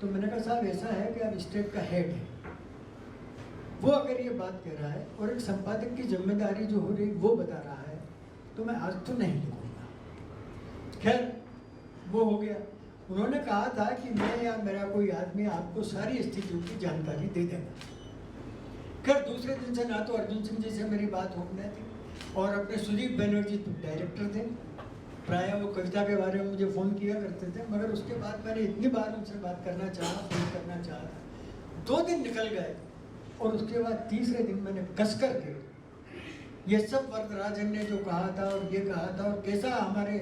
तो मैंने कहा साहब ऐसा है कि आप स्टेट का हेड है, वो अगर ये बात कह रहा है और एक संपादक की जिम्मेदारी जो हो रही वो बता रहा है तो मैं आज तो नहीं लिखूंगा। खैर वो हो गया। उन्होंने कहा था कि मैं या मेरा कोई आदमी आपको सारी स्थितियों की जानकारी दे देगा। खैर दूसरे दिन से ना तो अर्जुन सिंह जी से मेरी बात हो गई थी और अपने सुदीप बैनर्जी डायरेक्टर थे, प्राय वो कविता के बारे में मुझे फ़ोन किया करते थे, मगर उसके बाद मैंने इतनी बार उनसे बात करना चाहा, फ़ोन करना चाहा, 2 दिन निकल गए और उसके बाद तीसरे दिन मैंने कस कर के ये सब वरदराजन ने जो कहा था और ये कहा था और कैसा हमारे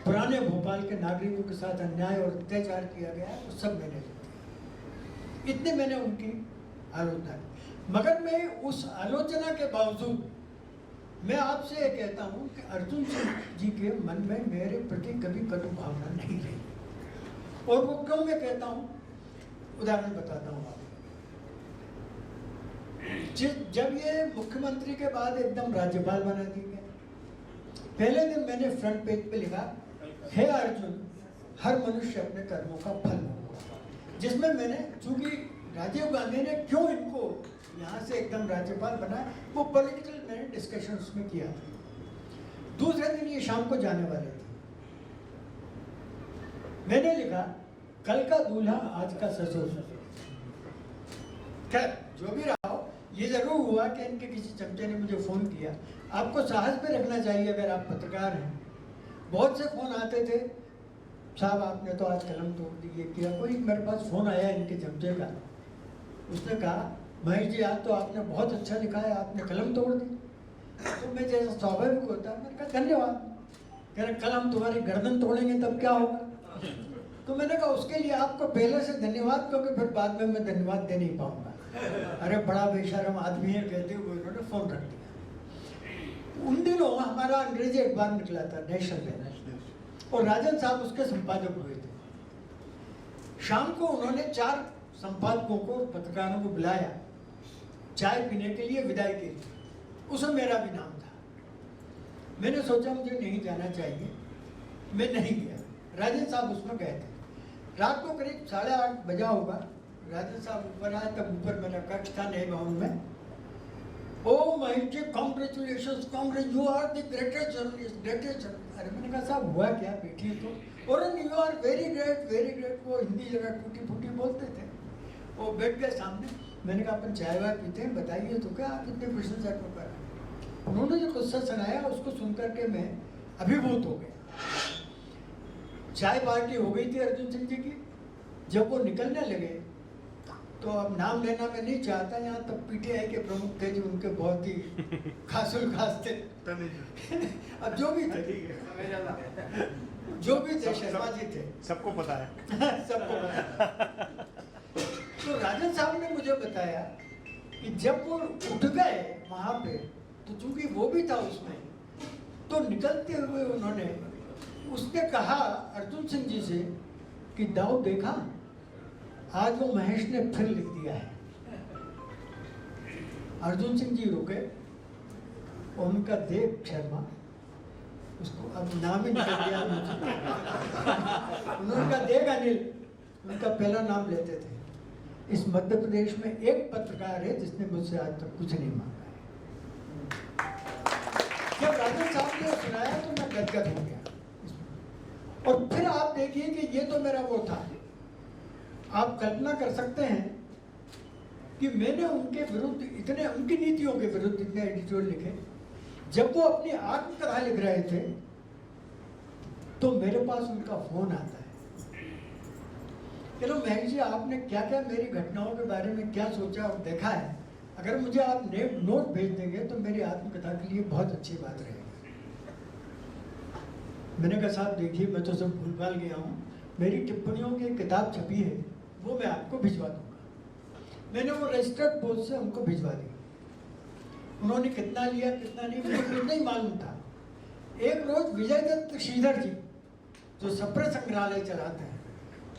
पुराने भोपाल के नागरिकों के साथ अन्याय और अत्याचार किया गया है, वो सब मैंने लिखे। इतने मैंने उनकी आलोचना की। मगर मैं उस आलोचना के बावजूद मैं आपसे ये कहता हूँ कि अर्जुन सिंह जी के मन में मेरे प्रति कभी कटु भावना नहीं रही। और वो क्यों मैं कहता हूँ, उदाहरण बताता हूँ आपको। जब ये मुख्यमंत्री के बाद एकदम राज्यपाल बना दिए गए, पहले दिन मैंने फ्रंट पेज पे लिखा, हे अर्जुन, हर मनुष्य अपने कर्मों का फल भोगेगा। जिसमें मैंने, चूंकि राजीव गांधी ने क्यों इनको यहाँ से एकदम राज्यपाल बनाया, वो पॉलिटिकल मैंने डिस्कशन उसमें किया था। दूसरे दिन ये शाम को जाने वाले थे, मैंने लिखा, कल का दूल्हा आज का ससुर। खैर जो भी रहा हो, ये जरूर हुआ कि इनके किसी चमचे ने मुझे फ़ोन किया। आपको साहस पे रखना चाहिए अगर आप पत्रकार हैं। बहुत से फ़ोन आते थे, साहब आपने तो आज कलम तोड़ दी, ये किया। कोई मेरे पास फ़ोन आया इनके चमचे का, उसने कहा महेश जी आज तो आपने बहुत अच्छा लिखा है, आपने कलम तोड़ दी। तो मैं जैसा स्वाभाविक होता है मैंने कहा धन्यवाद। कह रहे कल हम तुम्हारी गर्दन तोड़ेंगे तब क्या होगा? तो मैंने कहा उसके लिए आपको पहले से धन्यवाद, क्योंकि फिर बाद में मैं धन्यवाद दे नहीं पाऊंगा। अरे बड़ा बेशर्म आदमी है कहते हुए उन्होंने फ़ोन रख दिया। उन दिनों हमारा अंग्रेजी अखबार निकला था, नेशनल में, और राजन साहब उसके संपादक हुए थे। शाम को उन्होंने 4 संपादकों को, पत्रकारों को बुलाया चाय पीने के लिए विदाई के लिए, उसमें मेरा भी नाम था। मैंने सोचा मुझे नहीं जाना चाहिए, मैं नहीं गया। राजन साहब उसमें गए थे। रात को करीब 8:30 बजा होगा, राजन साहब ऊपर आए, तब ऊपर मेरा कक्ष था नए भवन में। ओ Mahesh ji, congratulation, congress, you are the greatest journalist, greatest journalist. अरे मैंने कहा साहब हुआ क्या, बैठिए तो। और you are very great, very great. वो हिंदी जगह टूटी फूटी बोलते थे। वो बैठ गए सामने। मैंने कहा अपन चाय वाय पीते हैं, बताइए तो क्या आप इतने प्रशंसा क्यों कर रहे हैं। उन्होंने जो किस्सा सुनाया उसको सुनकर के मैं अभिभूत हो गया। चाय पार्टी हो गई थी अर्जुन सिंह जी की। जब वो निकलने लगे तो अब नाम लेना मैं नहीं चाहता, यहाँ तब पीटीआई के प्रमुख थे जो उनके बहुत ही खासुल खास थे। अब जो भी थे, जो भी थे, शर्मा जी थे, सबको पता है। सबको पता। तो राजन साहब ने मुझे बताया कि जब वो उठ गए वहां पे, तो चूंकि वो भी था उसमें, तो निकलते हुए उन्होंने उसने कहा अर्जुन सिंह जी से कि दाऊ देखा, आज वो महेश ने फिर लिख दिया है। अर्जुन सिंह जी रुके और उनका देव शर्मा, उसको अब नाम ही निकल गया मुझे। उन्होंने कहा देव अनिल, उनका पहला नाम लेते थे। इस मध्य प्रदेश में एक पत्रकार है जिसने मुझसे आज तक कुछ नहीं मांगा है। जब राजन साहब ने सुनाया तो मैं गदगद हो गया। और फिर आप देखिए कि ये तो मेरा वो था। आप कल्पना कर सकते हैं कि मैंने उनके विरुद्ध इतने, उनकी नीतियों के विरुद्ध इतने एडिटोरियल लिखे। जब वो अपनी आत्मकथा लिख रहे थे तो मेरे पास उनका फोन आता है, चलो महेश जी आपने क्या क्या मेरी घटनाओं के बारे में क्या सोचा और देखा है, अगर मुझे आप नोट भेज देंगे तो मेरी आत्मकथा के लिए बहुत अच्छी बात रहेगी। मैंने कहा साहब देखिए मैं तो सब भूल भाल गया हूँ, मेरी टिप्पणियों की किताब छपी है वो मैं आपको भिजवा दूंगा। मैंने वो रजिस्टर्ड पोस्ट से उनको भिजवा दी। उन्होंने कितना लिया कितना नहीं मुझे नहीं मालूम था। एक रोज विजय दत्त श्रीधर जी जो सप्र संग्रहालय चलाते हैं,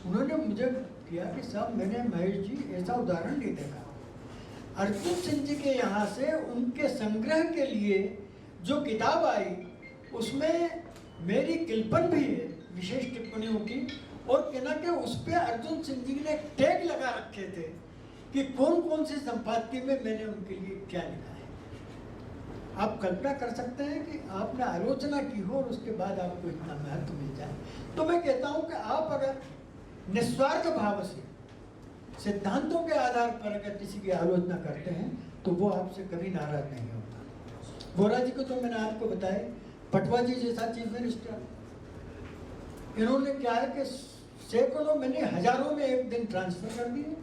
उन्होंने मुझे किया कि साहब मैंने महेश जी ऐसा उदाहरण नहीं देखा। अर्जुन सिंह जी के यहाँ से उनके संग्रह के लिए जो किताब आई उसमें मेरी किल्पन भी है विशेष टिप्पणियों की, और कहना कि उस पर अर्जुन सिंह जी ने टैग लगा रखे थे कि कौन कौन से संपादकीय में मैंने उनके लिए क्या लिखा है। आप कल्पना कर सकते हैं कि आपने आलोचना की हो और उसके बाद आपको इतना महत्व मिल जाए। तो मैं कहता हूं कि आप अगर निस्वार्थ भाव से सिद्धांतों के आधार पर अगर किसी की आलोचना करते हैं तो वो आपसे कभी नाराज नहीं होता। वोरा जी को तो मैंने आपको बताया, पटवा जी जैसा चीफ मिनिस्टर, इन्होंने क्या है कि सैकड़ों मैंने हजारों में एक दिन ट्रांसफर कर दिए।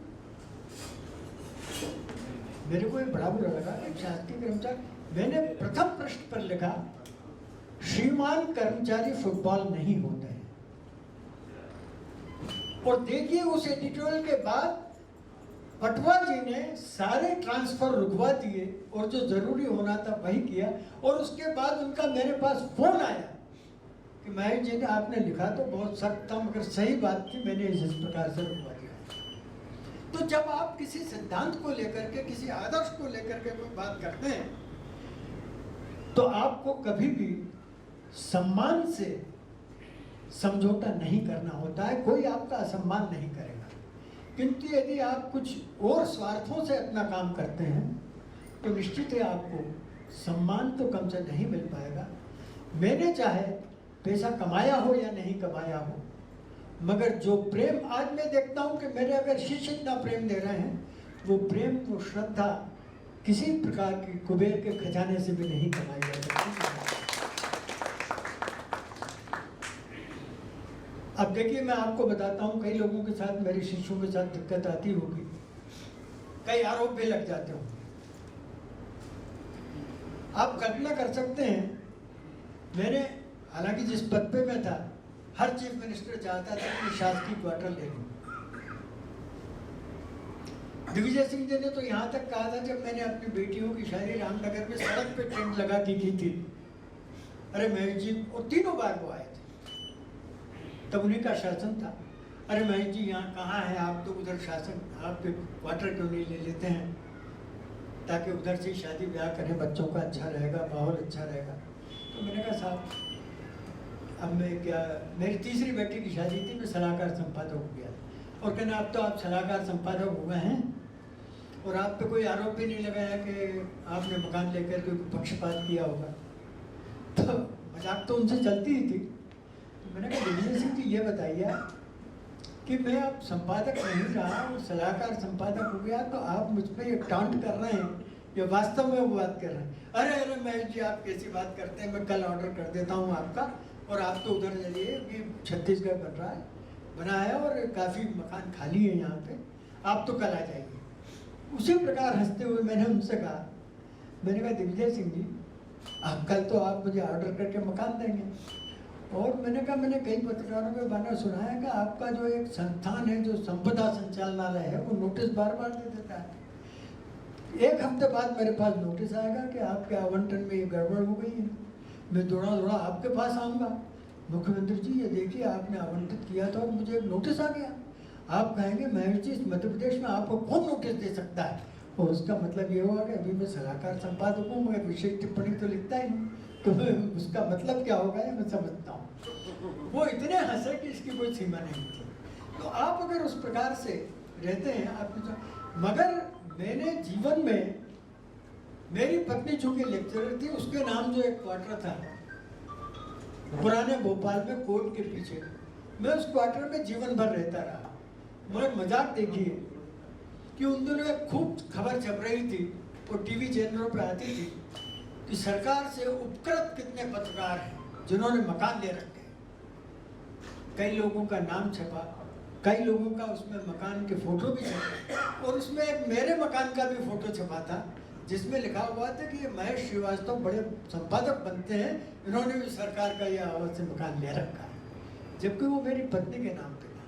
मेरे को ये बड़ा बुरा लगा। एक शासकीय कर्मचारी, मैंने प्रथम पृष्ठ पर लिखा श्रीमान कर्मचारी फुटबॉल नहीं होते हैं, और देखिए उस एडिटोरियल के बाद पटवा जी ने सारे ट्रांसफर रुकवा दिए और जो जरूरी होना था वही किया। और उसके बाद उनका मेरे पास फोन आया कि महेश जी ने आपने लिखा तो बहुत सख्त था मगर सही बात थी, मैंने इस प्रकार से रुकवा दिया। तो जब आप किसी सिद्धांत को लेकर के, किसी आदर्श को लेकर के कोई बात करते हैं तो आपको कभी भी सम्मान से समझौता नहीं करना होता है। कोई आपका असम्मान नहीं करेगा, किंतु यदि आप कुछ और स्वार्थों से अपना काम करते हैं तो निश्चित है आपको सम्मान तो कम से नहीं मिल पाएगा। मैंने चाहे पैसा कमाया हो या नहीं कमाया हो, मगर जो प्रेम आज मैं देखता हूं कि मेरे अगर शिष्य इतना प्रेम दे रहे हैं, वो प्रेम, वो श्रद्धा किसी प्रकार की कुबेर के खजाने से भी नहीं कमाई जा सकती। अब देखिए मैं आपको बताता हूँ, कई लोगों के साथ, मेरे शिष्यों के साथ दिक्कत आती होगी, कई आरोप भी लग जाते होंगे। आप कल्पना कर सकते हैं, मैंने हालांकि जिस पद पे मैं था, हर चीफ मिनिस्टर चाहता था कि मैं शासकीय क्वार्टर ले लूं। दिग्विजय सिंह जी ने तो यहाँ तक कहा था, जब मैंने अपनी बेटियों की शादी रामनगर में सड़क पे टेंट लगा के की थी, अरे महेश जी, और 3 बार वो आए थे, तब उन्हीं का शासन था, अरे महेश जी यहाँ कहाँ है आप, तो उधर शासन, आप क्वार्टर क्यों नहीं ले लेते हैं। ताकि उधर से शादी ब्याह करें, बच्चों का अच्छा रहेगा, माहौल अच्छा रहेगा। तो मैंने कहा साहब अब मैं क्या, मेरी तीसरी बेटी की शादी थी, मैं सलाहकार संपादक हो गया। और कहना अब तो आप सलाहकार संपादक हुए हैं और आप पे कोई आरोप भी नहीं लगाया कि आपने मकान लेकर कोई पक्षपात किया होगा। तो मजाक तो उनसे चलती ही थी। तो मैंने कहा दिग्विजय सिंह जी ये बताइए कि मैं अब संपादक नहीं रहा और सलाहकार संपादक हो गया, तो आप मुझ पर ये टांट कर रहे हैं या वास्तव में वो बात कर रहे हैं? अरे महेश जी आप कैसी बात करते हैं, मैं कल ऑर्डर कर देता हूँ आपका और आप तो उधर जाइए कि छत्तीसगढ़ बन रहा है, बना है और काफ़ी मकान खाली है यहाँ पे, आप तो कल आ जाइए। उसी प्रकार हंसते हुए मैंने उनसे कहा, मैंने कहा दिग्विजय सिंह जी आप कल तो आप मुझे ऑर्डर करके मकान देंगे। और मैंने कहा मैंने कई पत्रकारों के बारे में सुना है कि आपका जो एक संस्थान है जो संपदा संचालनालय है वो नोटिस बार बार दे देता है। एक हफ्ते बाद मेरे पास नोटिस आएगा कि आपके आवंटन में ये गड़बड़ हो गई है। मैं दौड़ा आपके पास आऊँगा, मुख्यमंत्री जी ये देखिए आपने आवंटित किया था और मुझे एक नोटिस आ गया। आप कहेंगे महेश जी इस मध्य प्रदेश में आपको कौन नोटिस दे सकता है? और उसका मतलब ये हुआ कि अभी मैं सलाहकार संपादक हूँ, मगर विशेष टिप्पणी तो लिखता ही नहीं, तो उसका मतलब क्या होगा ये मैं समझता हूँ। वो इतने हंसे कि इसकी कोई सीमा नहीं थी। तो आप अगर उस प्रकार से रहते हैं आप, मगर मैंने जीवन में, मेरी पत्नी चूंकि लेक्चरर थी, उसके नाम जो एक क्वार्टर था पुराने भोपाल में कोर्ट के पीछे, मैं उस क्वार्टर में जीवन भर रहता रहा। मगर मजाक देखिए कि उन दिनों एक खूब खबर छप रही थी और टीवी चैनलों पे आती थी कि सरकार से उपकृत कितने पत्रकार हैं जिन्होंने मकान ले रखे। कई लोगों का नाम छपा, कई लोगों का उसमें मकान के फोटो भी छपे और उसमें एक मेरे मकान का भी फोटो छपा था जिसमें लिखा हुआ था कि ये महेश श्रीवास्तव बड़े संपादक बनते हैं, इन्होंने भी सरकार का ये आवाज से मकान ले रखा है, जबकि वो मेरी पत्नी के नाम पे था।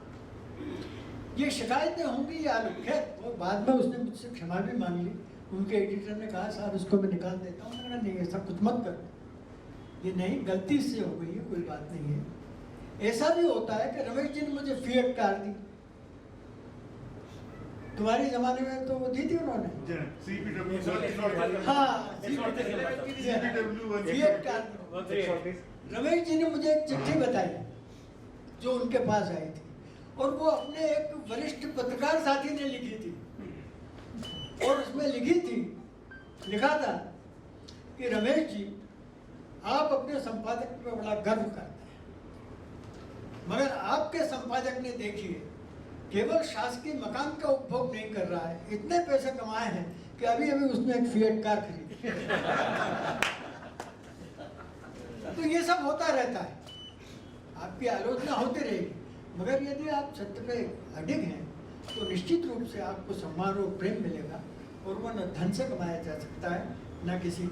ये शिकायतें होंगी या खैर, और बाद में उसने मुझसे क्षमा भी मांग ली। उनके एडिटर ने कहा साहब इसको मैं निकाल देता हूँ। मैंने कहा नहीं ऐसा कुछ मत करो, ये नहीं गलती से हो गई है, कोई बात नहीं है। ऐसा भी होता है कि रमेश जी ने मुझे फिएट कार दी, तुम्हारे जमाने में तो वो दी थी उन्होंने, हाँ फिएट कार। रमेश जी ने मुझे एक चिट्ठी बताई जो उनके पास आई थी और वो अपने एक वरिष्ठ पत्रकार साथी ने लिखी थी और उसमें लिखा था कि रमेश जी आप अपने संपादक पर बड़ा गर्व करते हैं, मगर आपके संपादक ने देखिए केवल शासकीय मकान का उपभोग नहीं कर रहा है, इतने पैसे कमाए हैं कि अभी उसने एक फिएट कार खरीदी। तो ये सब होता रहता है, आपकी आलोचना होती रहेगी, मगर यदि आप सत्य पे अडिग हैं तो निश्चित रूप से आपको सम्मान और प्रेम मिलेगा और वह न धन से कमाया जा सकता है न किसी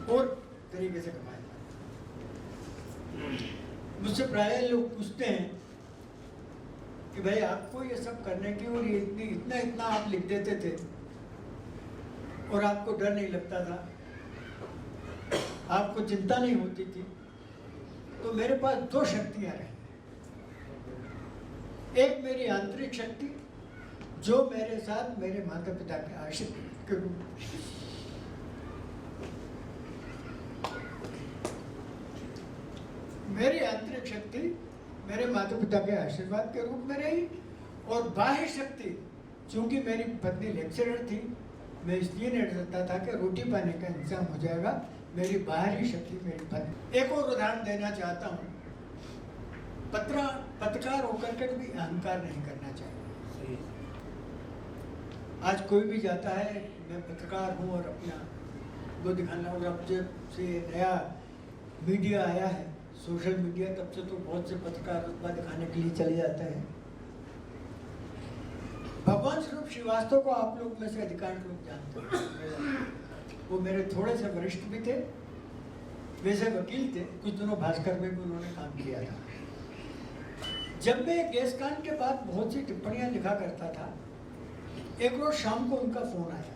और तरीके से कमाया जा सकता है। मुझसे प्रायः लोग पूछते हैं कि भाई आपको ये सब करने की और ये इतना आप लिख देते थे और आपको डर नहीं लगता था, आपको चिंता नहीं होती थी। तो मेरे पास दो शक्तियां रही, एक मेरी आंतरिक शक्ति जो मेरे साथ मेरे माता पिता के आशीर्वाद के रूप में, मेरी आंतरिक शक्ति मेरे माता पिता के आशीर्वाद के रूप में रही, और बाह्य शक्ति चूंकि मेरी पत्नी लेक्चरर थी, मैं इसलिए नहीं डरता था कि रोटी पाने का इंतजाम हो जाएगा, मेरी बाहरी शक्ति मेरी पत्नी। एक और उदाहरण देना चाहता हूँ, पत्रकार होकर के भी अहंकार नहीं करना चाहिए। आज कोई भी जाता है मैं पत्रकार हूँ और अपना वो दिखाना, और अब जब से नया मीडिया आया है, सोशल मीडिया, तब से तो बहुत से पत्रकार रुतबा दिखाने के लिए चले जाते हैं। भगवान स्वरूप श्रीवास्तव को आप लोग में से अधिकांश लोग जानते हैं, वो मेरे थोड़े से वरिष्ठ भी थे, वैसे वकील थे, कुछ दिनों भास्कर में भी उन्होंने काम किया था। जब मैं गैस कांड के बाद बहुत सी टिप्पणियां लिखा करता था, एक रोज शाम को उनका फोन आया,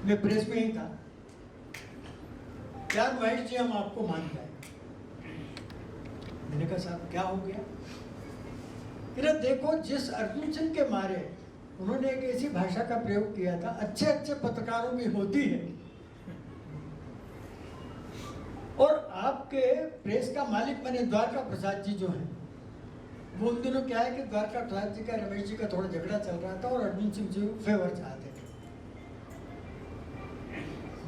मैं प्रेस में ही था, यार महेश जी हम आपको मान गए। मैंने कहा साहब क्या हो गया? देखो जिस अर्जुन सिंह के मारे उन्होंने एक ऐसी भाषा का प्रयोग किया था, अच्छे अच्छे पत्रकारों की होती है। और आपके प्रेस का मालिक बने द्वारका प्रसाद जी जो हैं, वो उन दिनों क्या है कि द्वारका प्रसाद जी का रमेश जी का थोड़ा झगड़ा चल रहा था और अर्जुन सिंह जी फेवर चाहते थे।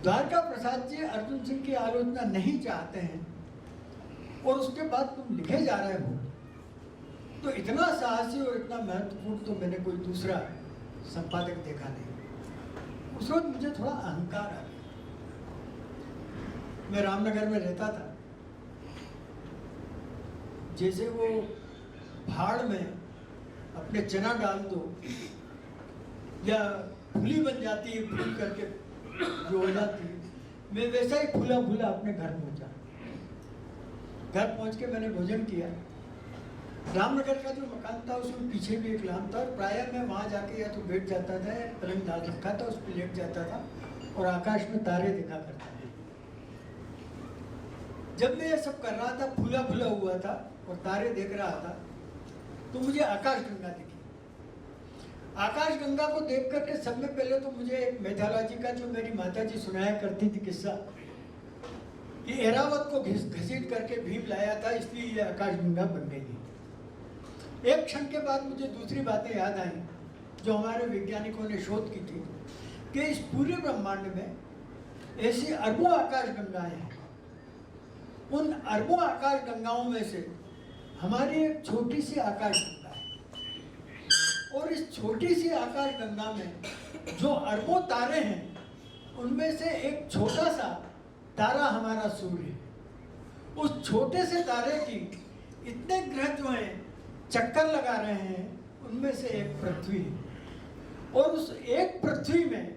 द्वारका प्रसाद जी अर्जुन सिंह की आलोचना नहीं चाहते हैं और उसके बाद तुम लिखे जा रहे हो, तो इतना साहसी और इतना महत्वपूर्ण तो मैंने कोई दूसरा संपादक देखा नहीं। उस वक्त मुझे थोड़ा अहंकार आ गया। मैं रामनगर में रहता था, जैसे वो भाड़ में अपने चना डाल दो या फूली बन जाती है, फूल करके जो हो जाती है, मैं वैसा ही फूला फूला अपने घर पहुंचा। घर पहुंच के मैंने भोजन किया। रामनगर का जो मकान था उसमें पीछे भी एक लॉन था और प्रायः मैं वहाँ जाके या तो बैठ जाता था, या पलंग डाल रखा था उस पर लेट जाता था और आकाश में तारे देखा करता था। जब मैं ये सब कर रहा था, फूला फूला हुआ था और तारे देख रहा था, तो मुझे आकाशगंगा दिखी। आकाशगंगा को देख करके सब में पहले तो मुझे एक मैथोलॉजी का जो मेरी माता जी सुनाया करती थी किस्सा, कि एरावत को घसीट करके भीम लाया था, इसलिए ये आकाशगंगा बन गई थी। एक क्षण के बाद मुझे दूसरी बातें याद आई जो हमारे वैज्ञानिकों ने शोध की थी, कि इस पूरे ब्रह्मांड में ऐसी अरबों आकाशगंगाएं हैं। उन अरबों आकाशगंगाओं में से हमारी एक छोटी सी आकाशगंगा है, और इस छोटी सी आकाशगंगा में जो अरबों तारे हैं, उनमें से एक छोटा सा तारा हमारा सूर्य है। उस छोटे से तारे की इतने ग्रह जो हैं चक्कर लगा रहे हैं, उनमें से एक पृथ्वी है। और उस एक पृथ्वी में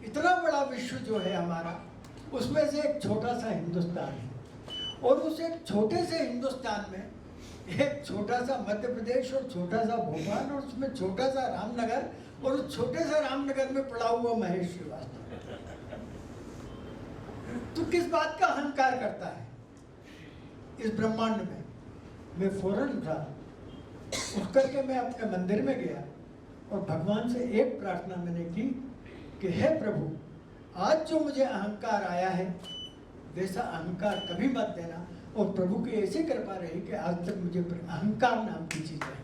इतना बड़ा विश्व जो है हमारा, उसमें से एक छोटा सा हिंदुस्तान है। और उस एक छोटे से हिंदुस्तान में एक छोटा सा मध्य प्रदेश और छोटा सा भोपाल और उसमें छोटा सा रामनगर, और उस छोटे सा रामनगर में पड़ा हुआ महेश श्रीवास्तव। तो किस बात का अहंकार करता है इस ब्रह्मांड में? मैं फौरन उठा, उठ करके मैं अपने मंदिर में गया और भगवान से एक प्रार्थना मैंने की कि हे प्रभु, आज जो मुझे अहंकार आया है वैसा अहंकार कभी मत देना, और प्रभु की ऐसी कृपा रही कि आज तक मुझे अहंकार नाम की चीज है।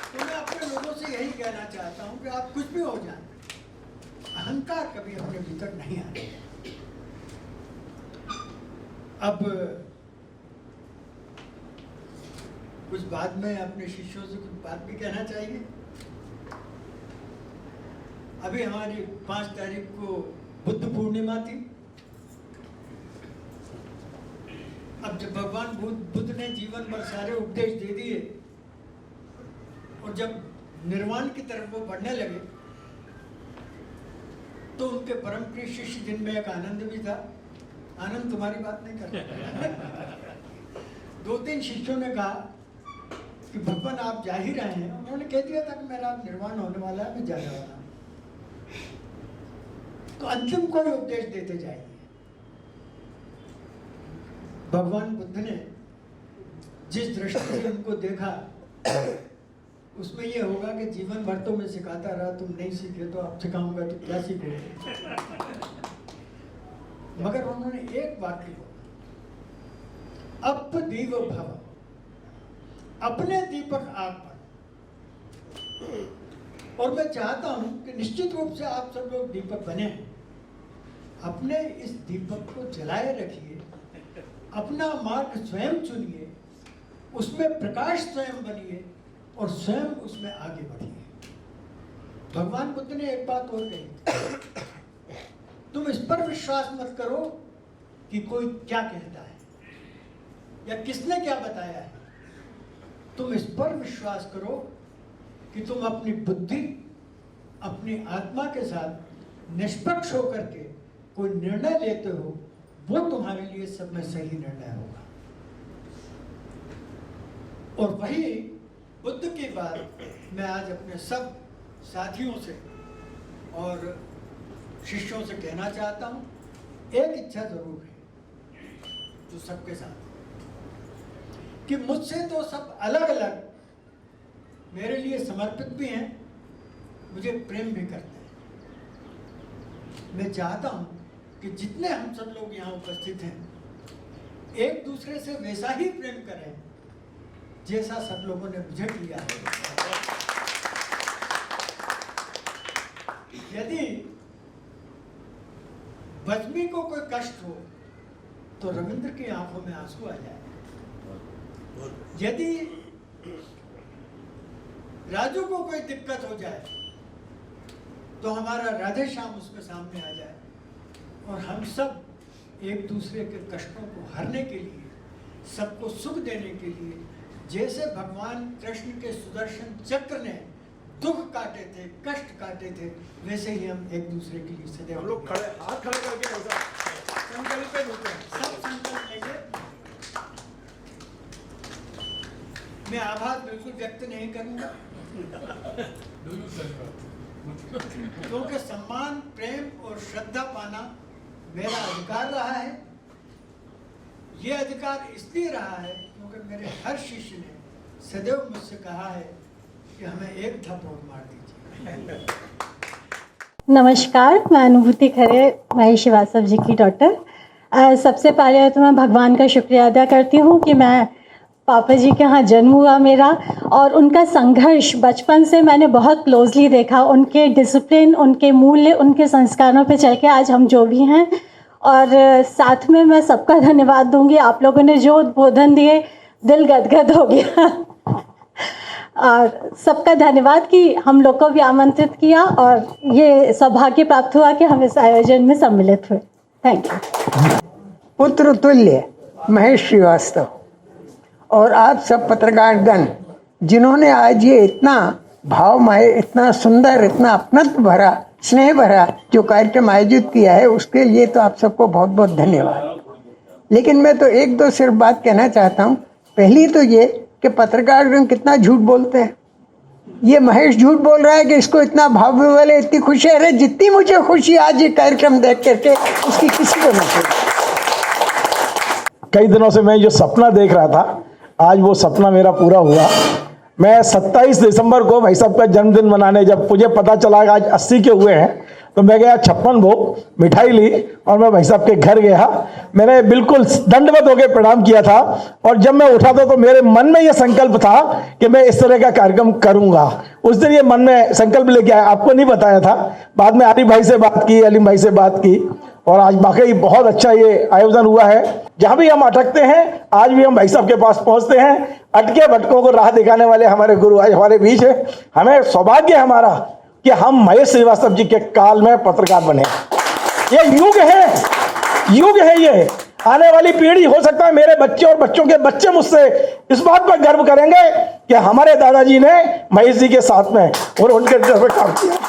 तो मैं अपने लोगों से यही कहना चाहता हूँ कि आप कुछ भी हो जाए, अहंकार कभी अपने भीतर नहीं आए। अब कुछ बाद में अपने शिष्यों से कुछ बात भी कहना चाहिए। अभी हमारी 5 तारीख को बुद्ध पूर्णिमा थी। अब जब भगवान बुद्ध ने जीवन भर सारे उपदेश दे दिए और जब निर्वाण की तरफ वो बढ़ने लगे, तो उनके परम प्रिय शिष्य जिनमें एक आनंद भी था, आनंद तुम्हारी बात नहीं करता 2-3 शिष्यों ने कहा कि भगवान आप जा ही रहे हैं। उन्होंने कह दिया था कि मेरा निर्वाण होने वाला है, मैं जा रहा हूँ। तो अंतिम कोई उपदेश देते जाएंगे। भगवान बुद्ध ने जिस दृष्टि से उनको देखा, उसमें ये होगा कि जीवन भर तो मैं सिखाता रहा, तुम नहीं सीखे तो अब सिखाऊंगा तो क्या सीखोगे। मगर उन्होंने एक वाक्य बोला, अप दीव भव, अपने दीपक आग पर। और मैं चाहता हूं कि निश्चित रूप से आप सब लोग दीपक बने, अपने इस दीपक को जलाए रखिए, अपना मार्ग स्वयं चुनिए, उसमें प्रकाश स्वयं बनिए और स्वयं उसमें आगे बढ़िए। भगवान बुद्ध ने एक बात और कही, तुम इस पर विश्वास मत करो कि कोई क्या कहता है या किसने क्या बताया है। तुम इस पर विश्वास करो कि तुम अपनी बुद्धि, अपनी आत्मा के साथ निष्पक्ष होकर के कोई निर्णय लेते हो, वो तुम्हारे लिए सब में सही निर्णय होगा। और वही बुद्ध की बात मैं आज अपने सब साथियों से और शिष्यों से कहना चाहता हूं। एक इच्छा जरूर है जो सबके साथ, कि मुझसे तो सब अलग अलग मेरे लिए समर्पित भी हैं मुझे प्रेम भी करते हैं। मैं चाहता हूँ कि जितने हम सब लोग यहाँ उपस्थित हैं एक दूसरे से वैसा ही प्रेम करें जैसा सब लोगों ने मुझे किया है। यदि बज़मी को कोई कष्ट हो तो रविंद्र की आंखों में आंसू आ जाए। यदि राजू को कोई दिक्कत हो जाए तो हमारा राधे श्याम उसमें सामने आ जाए और हम सब एक दूसरे के कष्टों को हरने के लिए, सबको सुख देने के लिए, जैसे भगवान कृष्ण के सुदर्शन चक्र ने दुख काटे थे, कष्ट काटे थे, वैसे ही हम एक दूसरे के लिए सदैव हम लोग खड़े हाथ खड़े करके ऐसा संकल्प पे होते हैं। सब संकल्प लेंगे। मैं आभार बिल्कुल व्यक्त नहीं करूंगा क्योंकि सम्मान, प्रेम और श्रद्धा पाना मेरा अधिकार रहा है। ये अधिकार इसलिए रहा है क्योंकि मेरे हर शिष्य ने सदैव मुझसे कहा है कि हमें एक थप्पड़ मार दीजिए। नमस्कार, मैं अनुभूति खरे, महेश श्रीवास्तव जी की डॉटर। सबसे पहले तो मैं भगवान का शुक्रिया अदा करती हूँ कि मैं पापा जी के यहाँ जन्म हुआ मेरा, और उनका संघर्ष बचपन से मैंने बहुत क्लोजली देखा। उनके डिसिप्लिन, उनके मूल्य, उनके संस्कारों पे चल के आज हम जो भी हैं। और साथ में मैं सबका धन्यवाद दूंगी, आप लोगों ने जो उद्बोधन दिए दिल गदगद हो गया। और सबका धन्यवाद कि हम लोग को भी आमंत्रित किया और ये सौभाग्य प्राप्त हुआ कि हम इस आयोजन में सम्मिलित हुए। Thank you. पुत्र तुल्य महेश श्रीवास्तव और आप सब पत्रकारगण जिन्होंने आज ये इतना भावमय, इतना सुंदर, इतना अपनत्व भरा, स्नेह भरा जो कार्यक्रम आयोजित किया है, उसके लिए तो आप सबको बहुत बहुत धन्यवाद। लेकिन मैं तो एक दो सिर्फ बात कहना चाहता हूँ। पहली तो ये कि पत्रकारगण कितना झूठ बोलते हैं। ये महेश झूठ बोल रहा है कि इसको इतना भाव वाले, इतनी खुशी है। जितनी मुझे खुशी आज ये कार्यक्रम देख करके उसकी किसी को नहीं। कई दिनों से मैं जो सपना देख रहा था, आज वो सपना मेरा पूरा हुआ। मैं 27 दिसंबर को भाई साहब का जन्मदिन मनाने, जब मुझे पता चला कि आज 80 के हुए हैं, तो मैं गया 56 भोग मिठाई ली और मैं भाई साहब के घर गया। मैंने बिल्कुल दंडवत होकर प्रणाम किया था और जब मैं उठा था तो मेरे मन में यह संकल्प था कि मैं इस तरह का कार्यक्रम करूंगा। उस दिन ये मन में संकल्प लेके आया, आपको नहीं बताया था। बाद में आरिफ भाई से बात की, अलीम भाई से बात की और आज वाकई बहुत अच्छा ये आयोजन हुआ है। जहां भी हम अटकते हैं, आज भी हम भाई साहब के पास पहुंचते हैं। अटके भटकों को राह दिखाने वाले हमारे गुरु आज हमारे बीच है। हमें सौभाग्य हमारा कि हम महेश श्रीवास्तव जी के काल में पत्रकार बने। ये युग है ये। आने वाली पीढ़ी, हो सकता है मेरे बच्चे और बच्चों के बच्चे मुझसे इस बात पर गर्व करेंगे कि हमारे दादाजी ने महेश जी के साथ में और उनके तरफ काम किया।